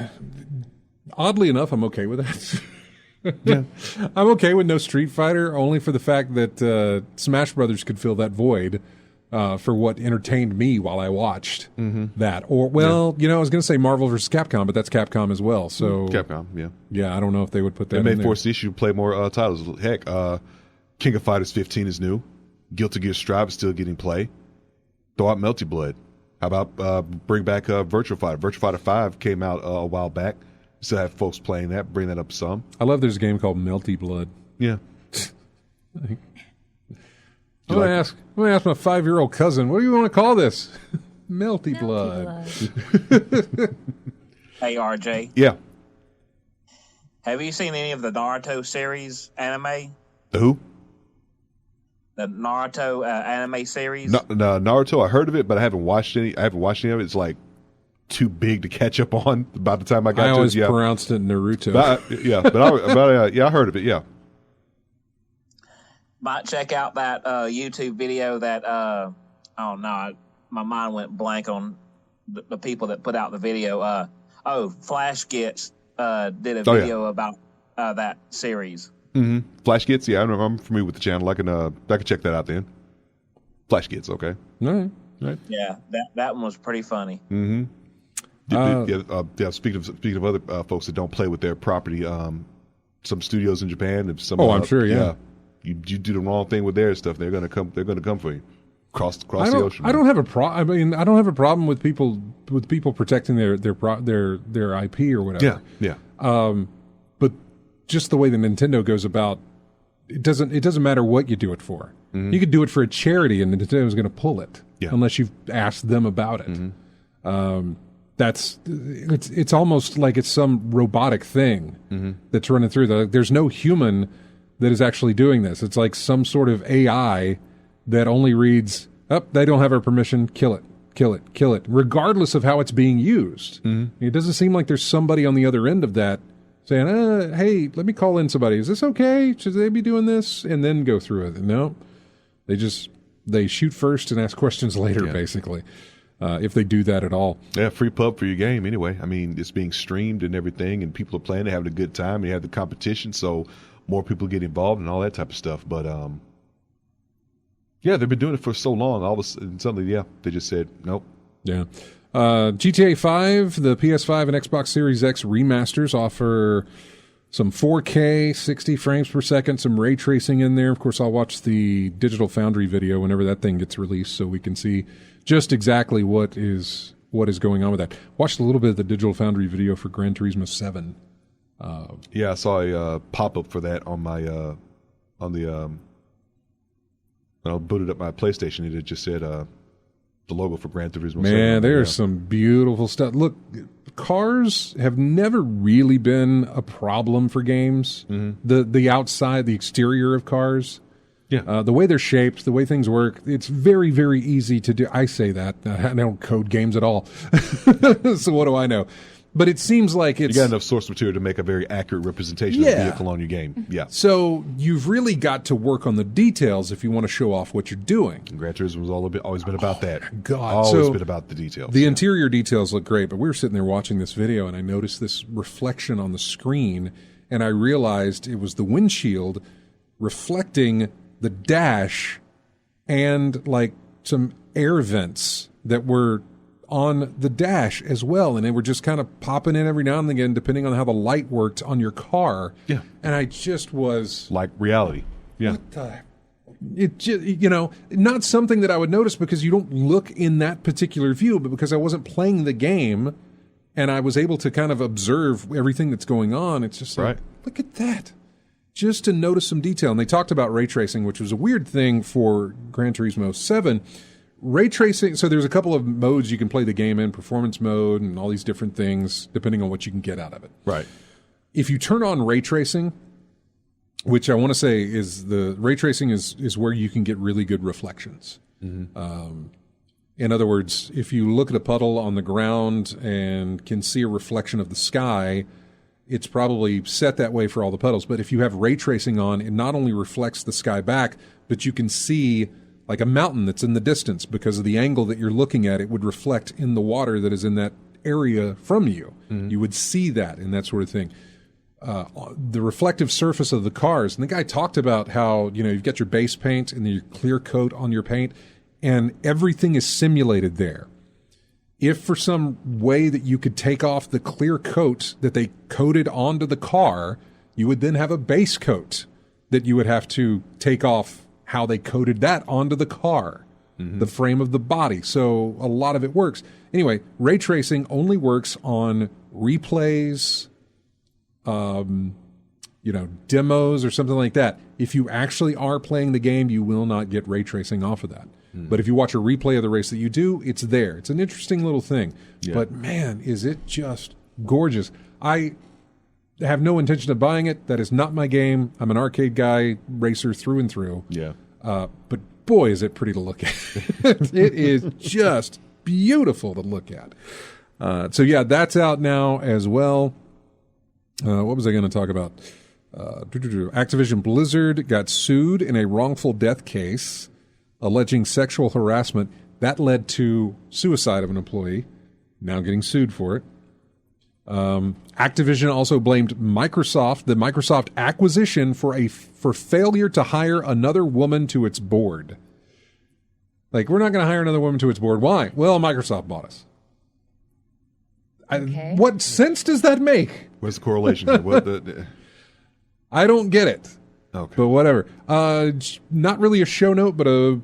oddly enough, I'm okay with that. Yeah. I'm okay with no Street Fighter, only for the fact that Smash Brothers could fill that void for what entertained me while I watched that. Or, I was going to say Marvel vs. Capcom, but that's Capcom as well. So Capcom, yeah. Yeah, I don't know if they would put that in there. It may force the issue to play more titles. Heck, King of Fighters 15 is new. Guilty Gear Strive is still getting play. Throw out Melty Blood. How about bring back Virtua Fighter? Virtua Fighter 5 came out a while back. Still have folks playing that. Bring that up some. I love there's a game called Melty Blood. Yeah. I'm going to ask my 5-year-old cousin, what do you want to call this? Melty Blood. Hey, RJ. Yeah. Have you seen any of the Naruto series anime? The who? The Naruto anime series? Naruto, I heard of it, but I haven't watched any. I haven't watched any of it. It's like too big to catch up on by the time I got to it. I always pronounced it Naruto. I heard of it, yeah. Might check out that YouTube video that, my mind went blank on the people that put out the video. Flash Gets did a video about that series. Mm-hmm. Flash Gets, yeah, I'm familiar with the channel. I can check that out then. Flash Gets, okay. All right. Yeah, that one was pretty funny. Mm-hmm. Speaking of other folks that don't play with their property, some studios in Japan, I'm sure, yeah. You do the wrong thing with their stuff, they're gonna come for you. Cross the ocean. I don't have a problem. I don't have a problem with people protecting their IP or whatever. Yeah. But just the way that Nintendo goes about it doesn't matter what you do it for. Mm-hmm. You could do it for a charity, and Nintendo's going to pull it unless you've asked them about it. Mm-hmm. It's almost like it's some robotic thing that's running through. There's no human that is actually doing this. It's like some sort of AI that only reads, they don't have our permission, kill it, regardless of how it's being used. Mm-hmm. It doesn't seem like there's somebody on the other end of that saying, hey, let me call in somebody. Is this okay? Should they be doing this? And then go through it. No, they shoot first and ask questions later, basically, if they do that at all. Yeah, free pub for your game anyway. I mean, it's being streamed and everything, and people are playing, they're having a good time, and you have the competition, so more people get involved and all that type of stuff. But they've been doing it for so long. All of a sudden, suddenly, they just said nope. Yeah. GTA 5, the PS5 and Xbox Series X remasters offer some 4K, 60 frames per second, some ray tracing in there. Of course, I'll watch the Digital Foundry video whenever that thing gets released, so we can see just exactly what is going on with that. Watched a little bit of the Digital Foundry video for Gran Turismo 7. I saw a pop-up for that on my when I booted up my PlayStation, and it just said the logo for Gran Turismo 7. Man, there's some beautiful stuff. Look, cars have never really been a problem for games. Mm-hmm. The outside, the exterior of cars. Yeah. The way they're shaped, the way things work, it's very, very easy to do. I say that. I don't code games at all. So what do I know? But it seems like it's... You got enough source material to make a very accurate representation of the vehicle on your game. Yeah. So you've really got to work on the details if you want to show off what you're doing. And Gran Turismo has always been about that. God. Always been about the details. The interior details look great, but we were sitting there watching this video, and I noticed this reflection on the screen, and I realized it was the windshield reflecting the dash and like some air vents that were on the dash as well, and they were just kind of popping in every now and again depending on how the light worked on your car. Yeah. And I just was like reality. Yeah. What the? It just, not something that I would notice because you don't look in that particular view, but because I wasn't playing the game and I was able to kind of observe everything that's going on, it's just like, look at that. Just to notice some detail. And they talked about ray tracing, which was a weird thing for Gran Turismo 7. ray tracing. So there's a couple of modes you can play the game in, performance mode and all these different things, depending on what you can get out of it. Right. If you turn on ray tracing, which I want to say is the ray tracing is where you can get really good reflections. In other words, if you look at a puddle on the ground and can see a reflection of the sky, it's probably set that way for all the puddles. But if you have ray tracing on, it not only reflects the sky back, but you can see like a mountain that's in the distance because of the angle that you're looking at. It would reflect in the water that is in that area from you. You would see that and that sort of thing. The reflective surface of the cars. And the guy talked about how, you've got your base paint and your clear coat on your paint, and everything is simulated there. If for some way that you could take off the clear coat that they coated onto the car, you would then have a base coat that you would have to take off how they coated that onto the car, the frame of the body. So a lot of it works. Anyway, ray tracing only works on replays, demos or something like that. If you actually are playing the game, you will not get ray tracing off of that. But if you watch a replay of the race that you do, it's there. It's an interesting little thing. Yeah. But man, is it just gorgeous. I have no intention of buying it. That is not my game. I'm an arcade guy, racer through and through. Yeah. But boy, is it pretty to look at. It is just beautiful to look at. So yeah, that's out now as well. What was I going to talk about? Activision Blizzard got sued in a wrongful death case alleging sexual harassment. That led to suicide of an employee, now getting sued for it. Activision also blamed Microsoft, the Microsoft acquisition, for failure to hire another woman to its board. Like, we're not going to hire another woman to its board. Why? Well, Microsoft bought us. Okay. What sense does that make? What's the correlation? I don't get it. Okay. But whatever. Not really a show note, but a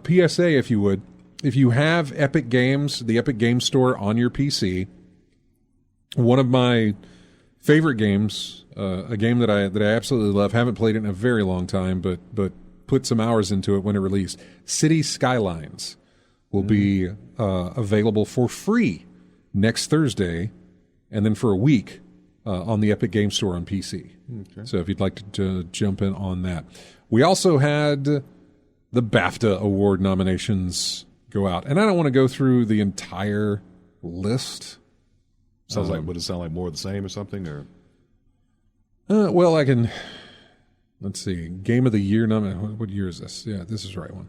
PSA, if you would. If you have Epic Games, the Epic Games Store on your PC, one of my favorite games, a game that I absolutely love, haven't played it in a very long time, but put some hours into it when it released. City Skylines will be available for free next Thursday, and then for a week on the Epic Games Store on PC. Okay. So if you'd like to jump in on that. We also had the BAFTA award nominations go out. And I don't want to go through the entire list. Sounds like, would it sound like more of the same or something? Or well, I can, let's see, Game of the Year what year is this? Yeah, this is the right one.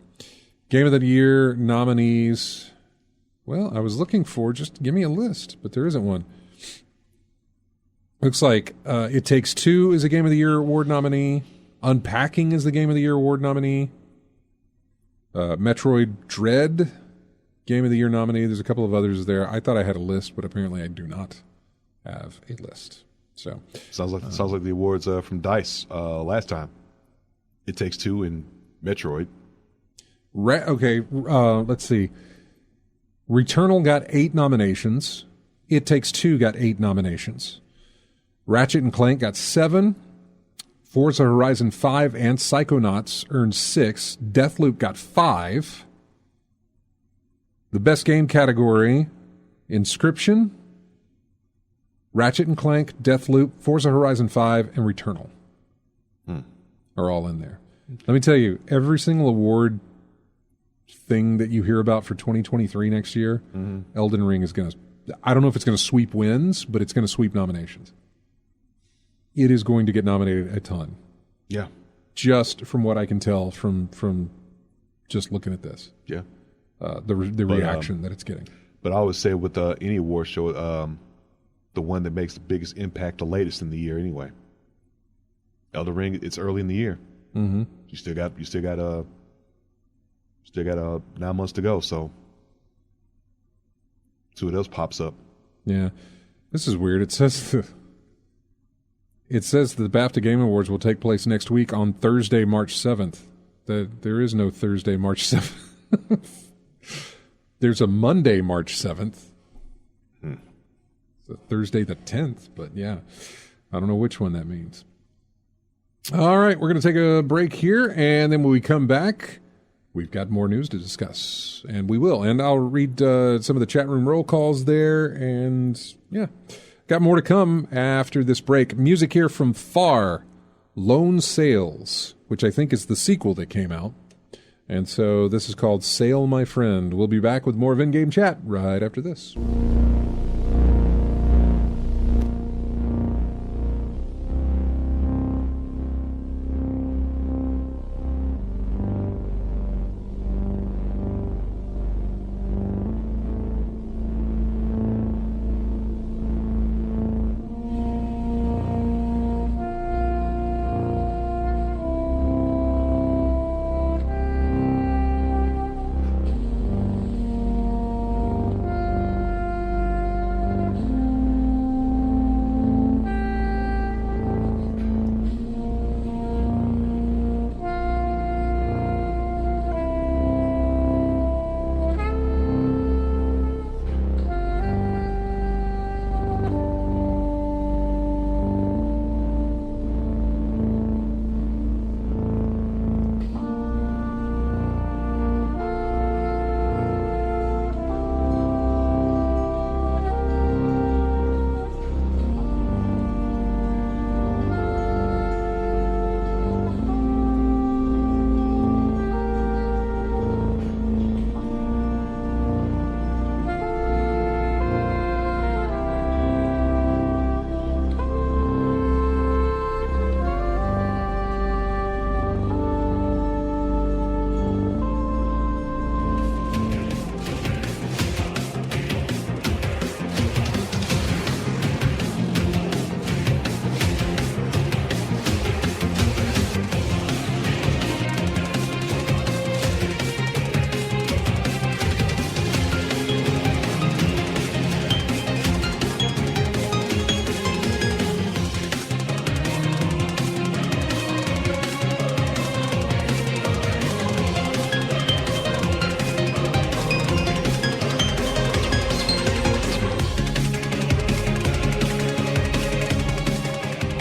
Game of the Year nominees. Well, I was looking for, just give me a list, but there isn't one. Looks like It Takes Two is a Game of the Year award nominee. Unpacking is the Game of the Year award nominee. Metroid Dread, Game of the Year nominee. There's a couple of others there. I thought I had a list, but apparently I do not have a list. So sounds like the awards from DICE last time. It Takes Two and Metroid. Let's see. Returnal got 8 nominations. It Takes Two got 8 nominations. Ratchet and Clank got 7. Forza Horizon 5 and Psychonauts earned 6. Deathloop got 5. The best game category, Inscription, Ratchet and Clank, Deathloop, Forza Horizon 5, and Returnal are all in there. Let me tell you, every single award thing that you hear about for 2023 next year, Elden Ring is going to, I don't know if it's going to sweep wins, but it's going to sweep nominations. It is going to get nominated a ton. Yeah. Just from what I can tell from just looking at this. Yeah. The reaction that it's getting. But I always say with any award show, the one that makes the biggest impact the latest in the year anyway. Elden Ring, it's early in the year. Mm-hmm. You still got 9 months to go, so see what else pops up. Yeah. This is weird. It says the BAFTA Game Awards will take place next week on Thursday, March 7th. There is no Thursday, March 7th. There's a Monday, March 7th. It's a Thursday the 10th, but yeah. I don't know which one that means. All right, we're going to take a break here, and then when we come back, we've got more news to discuss, and we will. And I'll read some of the chat room roll calls there, and yeah, got more to come after this break. Music here from Far, Lone Sails, which I think is the sequel that came out. And so this is called Sail My Friend. We'll be back with more of In-Game Chat right after this.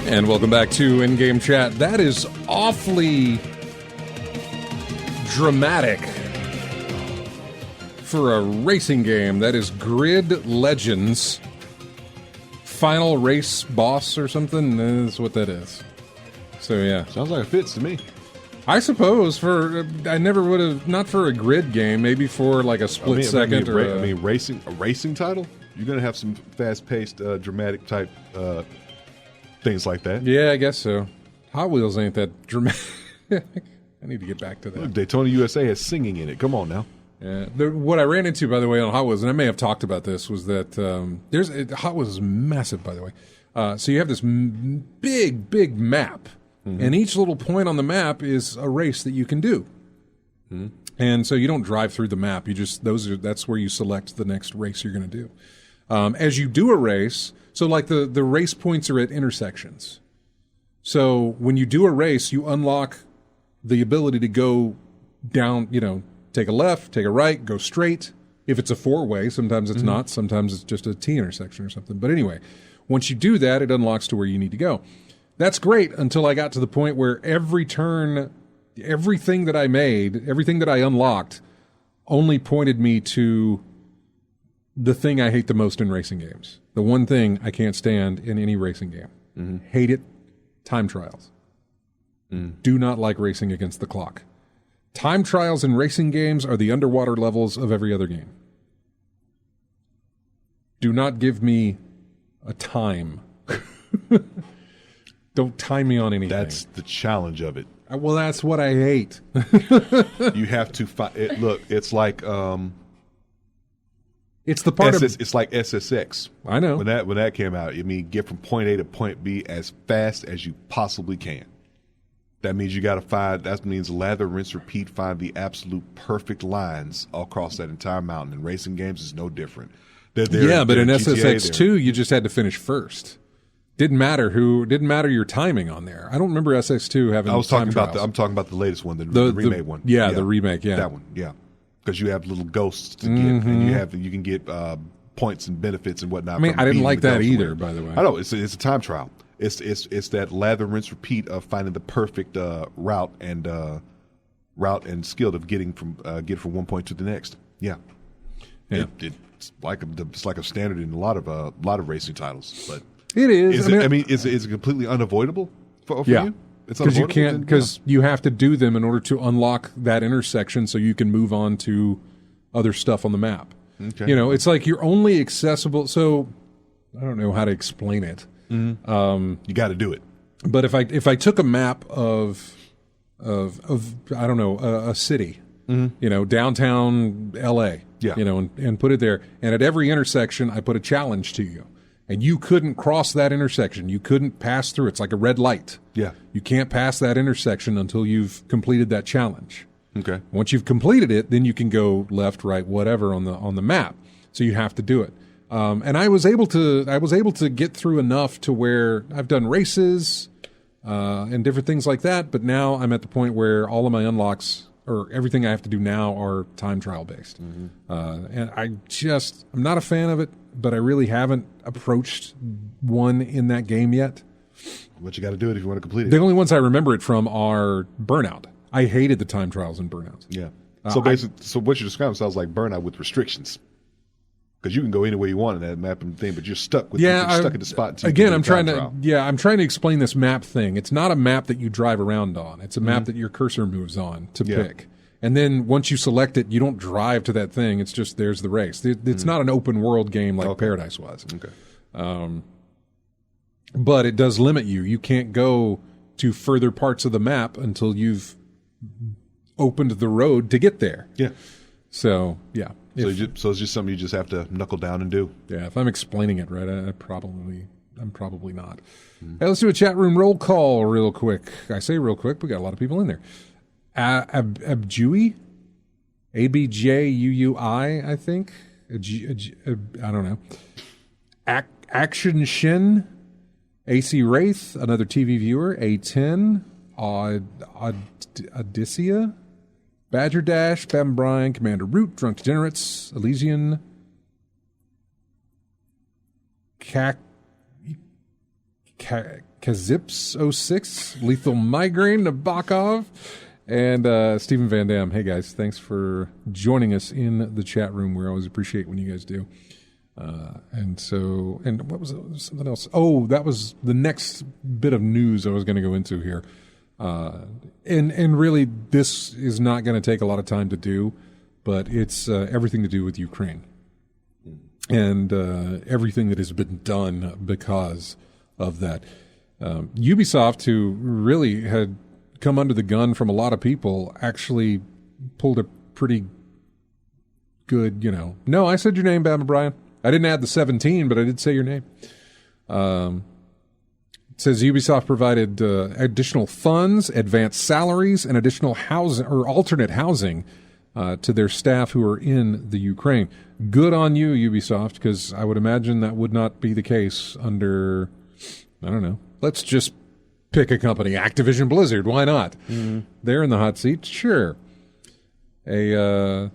And welcome back to In-Game Chat. That is awfully dramatic for a racing game. That is Grid Legends Final Race Boss or something. That's what that is. So, yeah. Sounds like it fits to me. I suppose I never would have, not for a grid game, maybe for like a split second. A racing title? You're going to have some fast-paced, dramatic type things like that. Yeah, I guess so. Hot Wheels ain't that dramatic. I need to get back to that. Look, Daytona USA has singing in it. Come on now. Yeah. What I ran into, by the way, on Hot Wheels, and I may have talked about this, was that Hot Wheels is massive, by the way. So you have this big map, and each little point on the map is a race that you can do. Mm-hmm. And so you don't drive through the map. You just that's where you select the next race you're going to do. As you do a race, so like the race points are at intersections. So when you do a race, you unlock the ability to go down, take a left, take a right, go straight. If it's a four-way, sometimes it's not. Sometimes it's just a T intersection or something. But anyway, once you do that, it unlocks to where you need to go. That's great until I got to the point where every turn, everything that I made, everything that I unlocked only pointed me to the thing I hate the most in racing games. The one thing I can't stand in any racing game. Mm-hmm. Hate it. Time trials. Do not like racing against the clock. Time trials in racing games are the underwater levels of every other game. Do not give me a time. Don't time me on anything. That's the challenge of it. Well, that's what I hate. You have to find it. Look, it's like it's the part of it's like SSX. I know when that came out. I mean, get from point A to point B as fast as you possibly can. That means you got to find. That means lather, rinse, repeat. Find the absolute perfect lines all across that entire mountain. And racing games is no different. But in SSX 2, you just had to finish first. Didn't matter your timing on there. I don't remember SX2 having. I'm talking about the latest one, the remake one. Yeah, the remake. Yeah, that one. Yeah, because you have little ghosts to get, and you can get points and benefits and whatnot. I mean, I didn't like that either. By the way, I know it's a time trial. It's that lather, rinse, repeat of finding the perfect route and route and skill to get from one point to the next. Yeah. It's like a standard in a lot of racing titles, but it is. Is it completely unavoidable for you? It's because you can't, because you have to do them in order to unlock that intersection, so you can move on to other stuff on the map. Okay. You know, it's like you're only accessible. So I don't know how to explain it. You got to do it. But if I took a map of I don't know, a city, you know, downtown L.A. Yeah. You know, and put it there, and at every intersection I put a challenge to you. And you couldn't cross that intersection. You couldn't pass through. It's like a red light. Yeah. You can't pass that intersection until you've completed that challenge. Okay. Once you've completed it, then you can go left, right, whatever on the map. So you have to do it. And I was able to get through enough to where I've done races and different things like that. But now I'm at the point where all of my unlocks or everything I have to do now are time trial based. And I'm not a fan of it. But I really haven't approached one in that game yet. But you got to do it if you want to complete it. The only ones I remember it from are Burnout. I hated the time trials in Burnout. Yeah. So basically, so what you're describing sounds like Burnout with restrictions. Because you can go anywhere you want in that map and thing, but you're stuck with stuck at the spot. Again, I'm trying to explain this map thing. It's not a map that you drive around on. It's a map that your cursor moves on to pick. And then once you select it, you don't drive to that thing. It's just there's the race. It's not an open world game like Paradise was. Okay. But it does limit you. You can't go to further parts of the map until you've opened the road to get there. Yeah. So, yeah. So it's just something you just have to knuckle down and do. Yeah, if I'm explaining it right, I'm probably not. Hey, let's do a chat room roll call real quick. I say real quick, we got a lot of people in there. Abjui, Abjuui, I think. I don't know. Action Shin, AC Wraith, another TV viewer. A10, Odyssia, Badger Dash, Bam Bryan, Commander Root, Drunk Degenerates, Elysian, Kazips 06, Lethal Migraine, Nabokov, and Stephen Van Dam. Hey guys, thanks for joining us in the chat room. We always appreciate when you guys do. And what was it? Something else? Oh, that was the next bit of news I was going to go into here. And really, this is not going to take a lot of time to do, but it's everything to do with Ukraine and everything that has been done because of that. Ubisoft, who really had come under the gun from a lot of people, actually pulled a pretty good, No, I said your name, Bama Brian. I didn't add the 17, but I did say your name. It says Ubisoft provided additional funds, advanced salaries, and additional housing or alternate housing to their staff who are in the Ukraine. Good on you, Ubisoft, because I would imagine that would not be the case under, I don't know. Let's just pick a company, Activision Blizzard. Why not? Mm-hmm. They're in the hot seat. Sure. A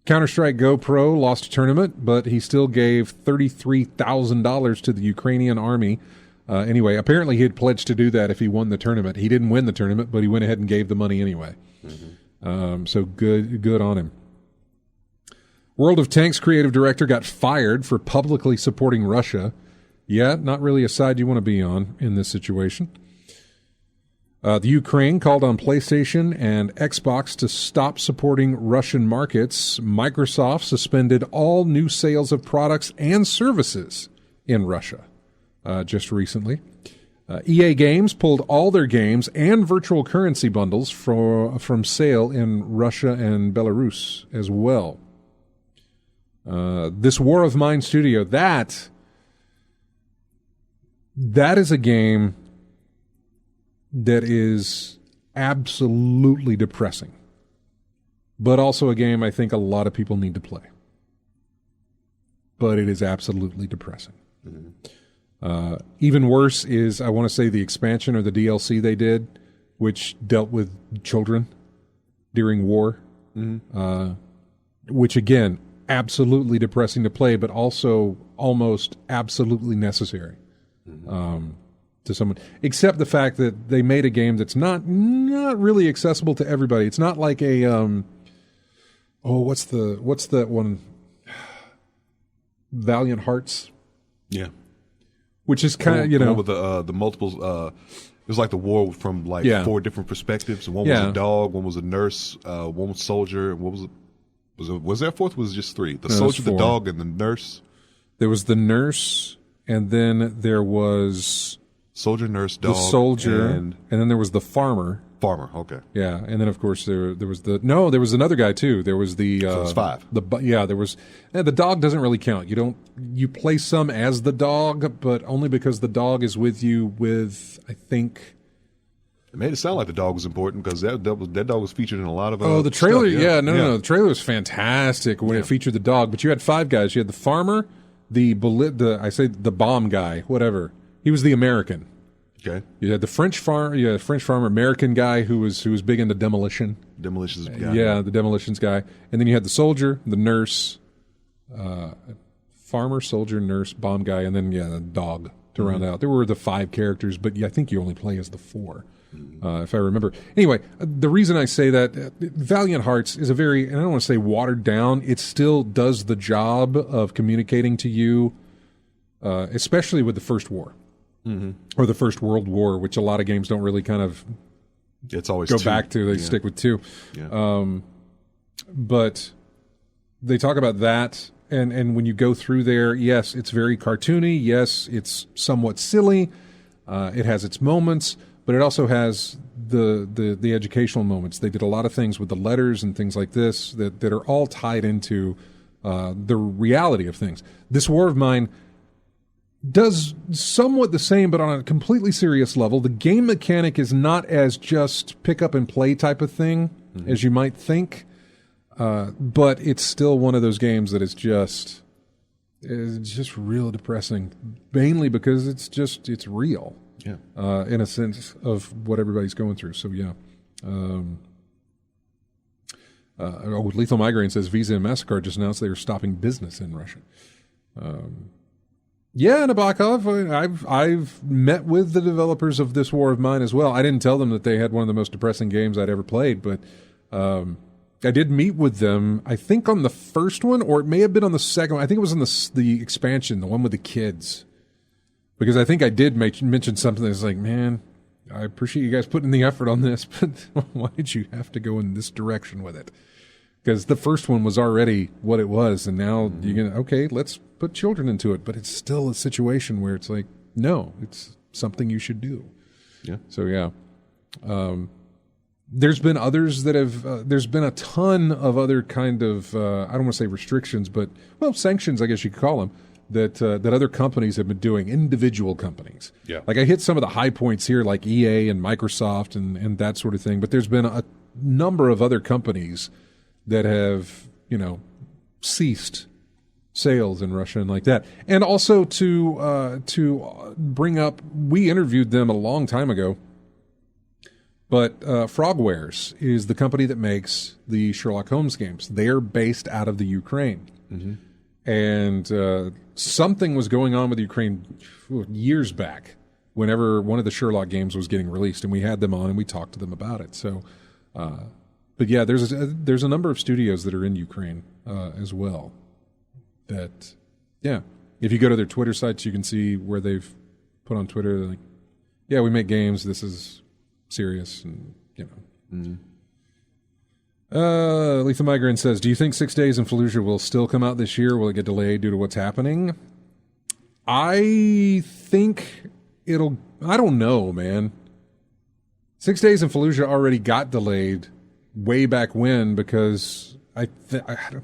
Counter-Strike Go Pro lost a tournament, but he still gave $33,000 to the Ukrainian army. Anyway, apparently he had pledged to do that if he won the tournament. He didn't win the tournament, but he went ahead and gave the money anyway. Mm-hmm. So good on him. World of Tanks creative director got fired for publicly supporting Russia. Yeah, not really a side you want to be on in this situation. The Ukraine called on PlayStation and Xbox to stop supporting Russian markets. Microsoft suspended all new sales of products and services in Russia just recently. EA Games pulled all their games and virtual currency bundles from sale in Russia and Belarus as well. This War of Mine studio, that is a game that is absolutely depressing, but also a game I think a lot of people need to play. But it is absolutely depressing. Mm-hmm. Even worse is, I want to say, the expansion or the DLC they did, which dealt with children during war, which again, absolutely depressing to play, but also almost absolutely necessary. to someone, except the fact that they made a game that's not really accessible to everybody. It's not like a what's that one? Valiant Hearts. Yeah. Which is kind of, the one with the multiples. It was like the war from like 4 different perspectives. One was a dog, one was a nurse, one was soldier. What was it? Was there a fourth? Was it just 3? The soldier, the dog, and the nurse. There was the nurse, and then there was soldier, nurse, dog, the soldier, and then there was the farmer. Farmer, okay. Yeah, and then of course there was there was another guy too. There was the so it was 5. There was the dog doesn't really count. You play some as the dog, but only because the dog is with you with, I think. It made it sound like the dog was important because that dog was featured in a lot of the trailer. Stuff. No, the trailer was fantastic when it featured the dog. But you had 5 guys. You had the farmer, the bomb guy, whatever. He was the American. Okay. You had the French farmer, American guy who was big into demolition. Demolitions guy. Yeah, the demolitions guy. And then you had the soldier, the nurse, farmer, soldier, nurse, bomb guy, and then the dog to round out. There were the 5 characters, but I think you only play as the 4, if I remember. Anyway, the reason I say that Valiant Hearts is a very, and I don't want to say watered down. It still does the job of communicating to you, especially with the First War. Or the First World War, which a lot of games don't really kind of it's always go 2. back to. They stick with 2. Yeah. But they talk about that, and when you go through there, yes, it's very cartoony. Yes, it's somewhat silly. It has its moments, but it also has the educational moments. They did a lot of things with the letters and things like this that are all tied into the reality of things. This War of Mine does somewhat the same, but on a completely serious level. The game mechanic is not as just pick up and play type of thing as you might think, but it's still one of those games that is just real depressing, mainly because it's real, in a sense of what everybody's going through. So Lethal Migraine says Visa and MasterCard just announced they are stopping business in Russia. Yeah, Nabokov, I've met with the developers of This War of Mine as well. I didn't tell them that they had one of the most depressing games I'd ever played, but I did meet with them, I think on the first one, or it may have been on the second one. I think it was on the expansion, the one with the kids. Because I think I did mention something that's like, man, I appreciate you guys putting the effort on this, but why did you have to go in this direction with it? Because the first one was already what it was, and now you're going to, okay, let's put children into it. But it's still a situation where it's like, no, it's something you should do. Yeah. So, yeah. There's been others that have, there's been a ton of other kind of, I don't want to say restrictions, but, well, sanctions, I guess you could call them, that other companies have been doing, individual companies. Yeah. Like I hit some of the high points here, like EA and Microsoft and that sort of thing, but there's been a number of other companies that have, ceased sales in Russia and like that. And also to bring up, we interviewed them a long time ago, but Frogwares is the company that makes the Sherlock Holmes games. They're based out of the Ukraine. Mm-hmm. And something was going on with Ukraine years back whenever one of the Sherlock games was getting released, and we had them on and we talked to them about it. So, but yeah, there's a number of studios that are in Ukraine as well. That, yeah, if you go to their Twitter sites, you can see where they've put on Twitter, like, yeah, we make games. This is serious, and Mm-hmm. Lethal Migraine says, do you think 6 Days in Fallujah will still come out this year? Will it get delayed due to what's happening? I think I don't know, man. 6 Days in Fallujah already got delayed way back when because I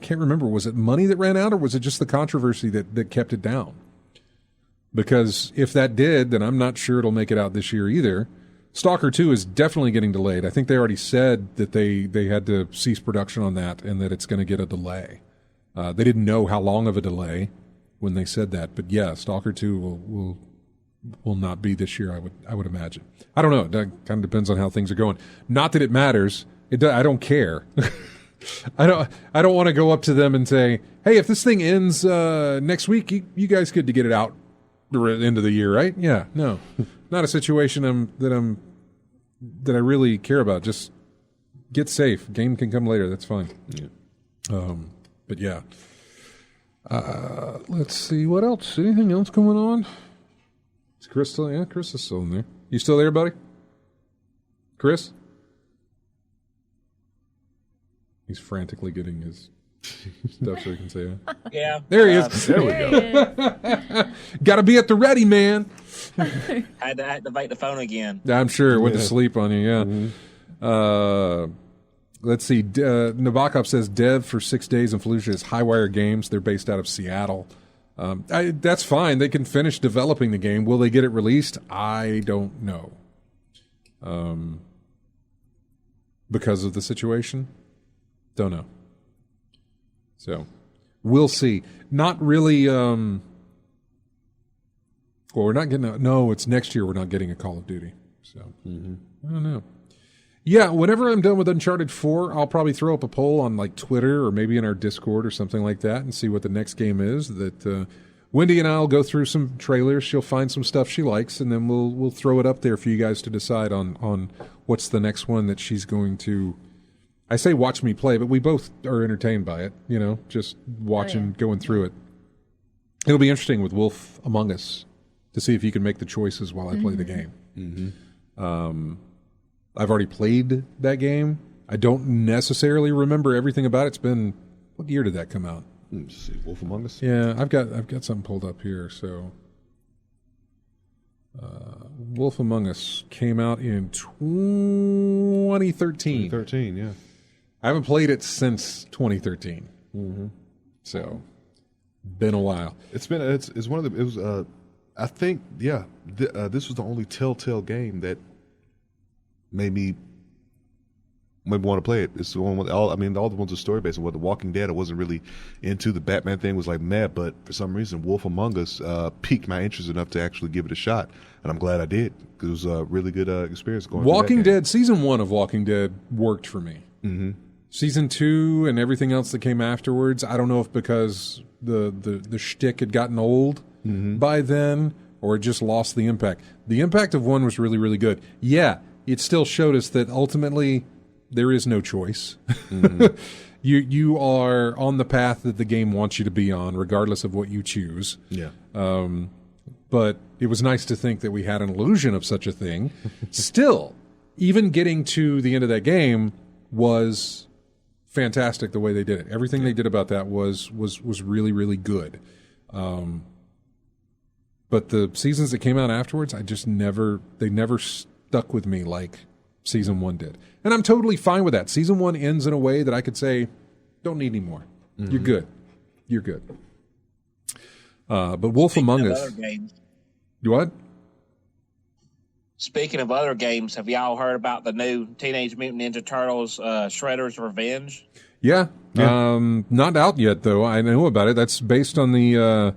can't remember. Was it money that ran out, or was it just the controversy that kept it down? Because if that did, then I'm not sure it'll make it out this year either. Stalker 2 is definitely getting delayed. I think they already said that they had to cease production on that and that it's going to get a delay. They didn't know how long of a delay when they said that, but yeah, Stalker 2 will not be this year. I would imagine. I don't know. That kind of depends on how things are going. Not that it matters. I don't care. I don't want to go up to them and say, hey, if this thing ends next week, you guys get to get it out end of the year, right? Yeah, no, not a situation that I really care about. Just get safe. Game can come later. That's fine. Yeah. But yeah. Let's see what else. Anything else going on? Is Chris still? Yeah, Chris is still in there. You still there, buddy? Chris? He's frantically getting his stuff so he can say it. Yeah. There he is. There we go. Got to be at the ready, man. I had to activate the phone again. I'm sure it went to sleep on you, yeah. Mm-hmm. Let's see. Nabokov says dev for 6 days in Fallujah is Highwire Games. They're based out of Seattle. That's fine. They can finish developing the game. Will they get it released? I don't know. Because of the situation? Don't know. So, we'll see. Not really... well, we're not getting... No, it's next year we're not getting a Call of Duty. So, I don't know. Yeah, whenever I'm done with Uncharted 4, I'll probably throw up a poll on like Twitter or maybe in our Discord or something like that and see what the next game is. That Wendy and I will go through some trailers. She'll find some stuff she likes, and then we'll throw it up there for you guys to decide on what's the next one that she's going to. I say watch me play, but we both are entertained by it. You know, just watching, going through it. It'll be interesting with Wolf Among Us to see if you can make the choices while I play the game. Mm-hmm. I've already played that game. I don't necessarily remember everything about it. It's been, what year did that come out? Let's see, Wolf Among Us? Yeah, I've got something pulled up here. So, Wolf Among Us came out in 2013. 2013, yeah. I haven't played it since 2013. Mm-hmm. So, been a while. It's one of the, it was, I think, yeah, this was the only Telltale game that made me want to play it. It's the one with all the ones are story based. And what The Walking Dead, I wasn't really into. The Batman thing was like mad, but for some reason, Wolf Among Us piqued my interest enough to actually give it a shot, and I'm glad I did because it was a really good experience going. Walking Dead season 1 of Walking Dead worked for me. Mm-hmm. Season 2 and everything else that came afterwards, I don't know if because the shtick had gotten old by then or it just lost the impact. The impact of 1 was really, really good. Yeah. It still showed us that ultimately there is no choice. Mm-hmm. You are on the path that the game wants you to be on, regardless of what you choose. Yeah. But it was nice to think that we had an illusion of such a thing. Still, even getting to the end of that game was fantastic the way they did it. Everything they did about that was really, really good. But the seasons that came out afterwards, they never stuck with me like season 1 did. And I'm totally fine with that. Season 1 ends in a way that I could say, don't need any more. Mm-hmm. You're good. But Wolf Among Us. You what? Speaking of other games, have y'all heard about the new Teenage Mutant Ninja Turtles Shredder's Revenge? Yeah. Not out yet, though. I know about it. That's based on the...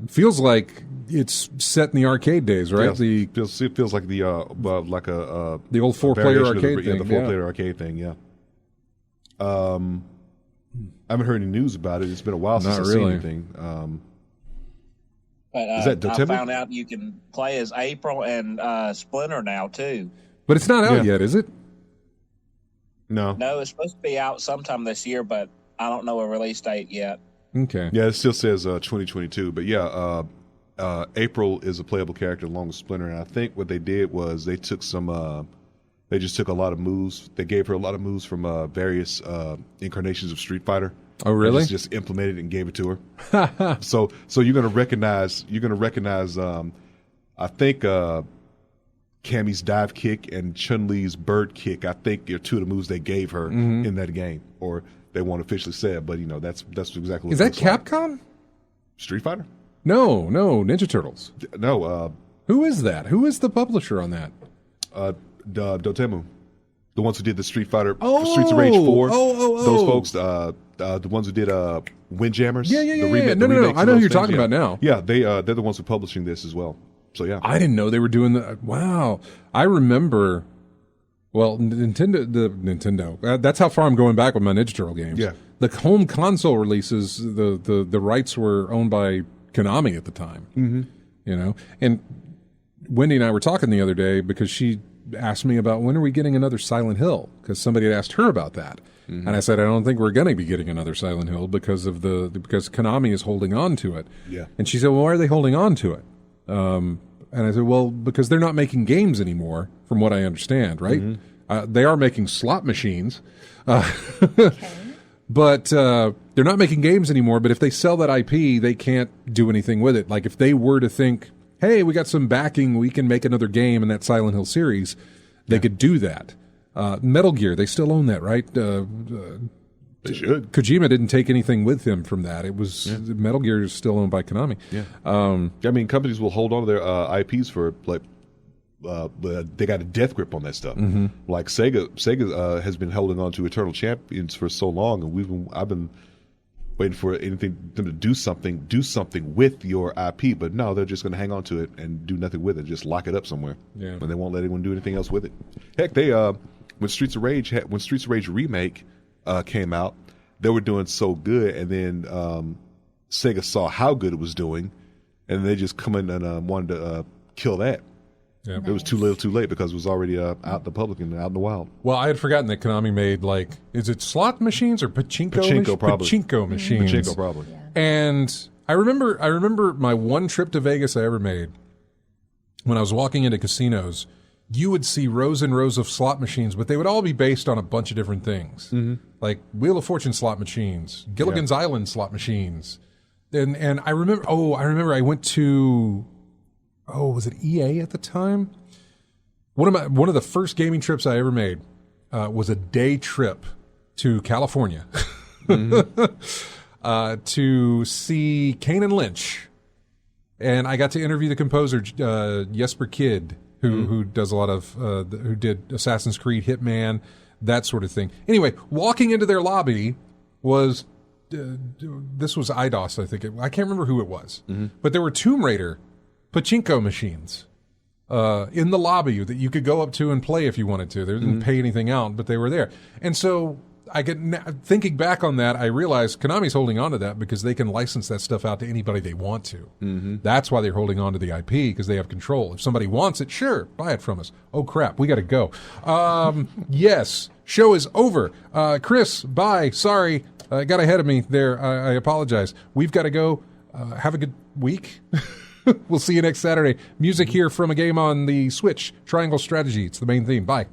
feels like it's set in the arcade days, right? Yeah, it feels like the old 4-player arcade thing. The 4-player arcade thing, yeah. I haven't heard any news about it. It's been a while since I've seen anything. But is that I found out you can play as April and Splinter now too. But it's not out yet, is it? No. No, it's supposed to be out sometime this year, but I don't know a release date yet. Okay. Yeah, it still says 2022, but yeah, April is a playable character along with Splinter, and I think what they did was they took they just took a lot of moves. They gave her a lot of moves from various incarnations of Street Fighter. Oh, really? Just implemented it and gave it to her. So you're gonna recognize. I think Cammy's dive kick and Chun-Li's bird kick. I think are two of the moves they gave her in that game, or they won't officially say it, but that's exactly. Is that Capcom? Like. Street Fighter? No, Ninja Turtles. No. Who is that? Who is the publisher on that? Dotemu, the ones who did the Street Fighter, Streets of Rage 4. Those folks, the ones who did Windjammers. Yeah. No. I know who you're talking about now. Yeah, they're the ones who are publishing this as well. So yeah, I didn't know they were doing that. Wow, I remember. Well, Nintendo. That's how far I'm going back with my Ninja Turtle games. Yeah. The home console releases, the rights were owned by Konami at the time. You know, and Wendy and I were talking the other day because she asked me about when are we getting another Silent Hill, because somebody had asked her about that. And I said, I don't think we're going to be getting another Silent Hill because Konami is holding on to it. Yeah. And she said, well, why are they holding on to it? And I said, well, because they're not making games anymore, from what I understand, right? They are making slot machines, but they're not making games anymore. But if they sell that IP, they can't do anything with it. Like if they were to think, hey, we got some backing, we can make another game in that Silent Hill series, they could do that. Metal Gear, they still own that, right? They should. Kojima didn't take anything with him from that. It was Metal Gear is still owned by Konami. Yeah. I mean, companies will hold on to their IPs for like. They got a death grip on that stuff. Like Sega has been holding on to Eternal Champions for so long, and I've been waiting for them to do something with your IP. But no, they're just going to hang on to it and do nothing with it. Just lock it up somewhere. Yeah. And they won't let anyone do anything else with it. Heck, they when Streets of Rage remake came out, they were doing so good, and then Sega saw how good it was doing, and they just come in and wanted to kill that. Yeah. It was too little, too late, because it was already out in the public and out in the wild. Well, I had forgotten that Konami made, like, is it slot machines or pachinko? Probably. Pachinko machines. Pachinko, probably. Yeah. And I remember my one trip to Vegas I ever made. When I was walking into casinos, you would see rows and rows of slot machines, but they would all be based on a bunch of different things, like Wheel of Fortune slot machines, Gilligan's Island slot machines, and I remember I went to. Was it EA at the time? One of the first gaming trips I ever made was a day trip to California to see Kane and Lynch, and I got to interview the composer Jesper Kyd, who does a lot of who did Assassin's Creed, Hitman, that sort of thing. Anyway, walking into their lobby was this was IDOS, I think. I can't remember who it was, but there were Tomb Raider pachinko machines in the lobby that you could go up to and play if you wanted to. They didn't pay anything out, but they were there. And so thinking back on that, I realized Konami's holding on to that because they can license that stuff out to anybody they want to. That's why they're holding on to the IP, because they have control. If somebody wants it, sure, buy it from us. Oh, crap, we got to go. Yes, show is over. Chris, bye. Sorry, got ahead of me there. I apologize. We've got to go. Have a good week. We'll see you next Saturday. Music here from a game on the Switch, Triangle Strategy. It's the main theme. Bye.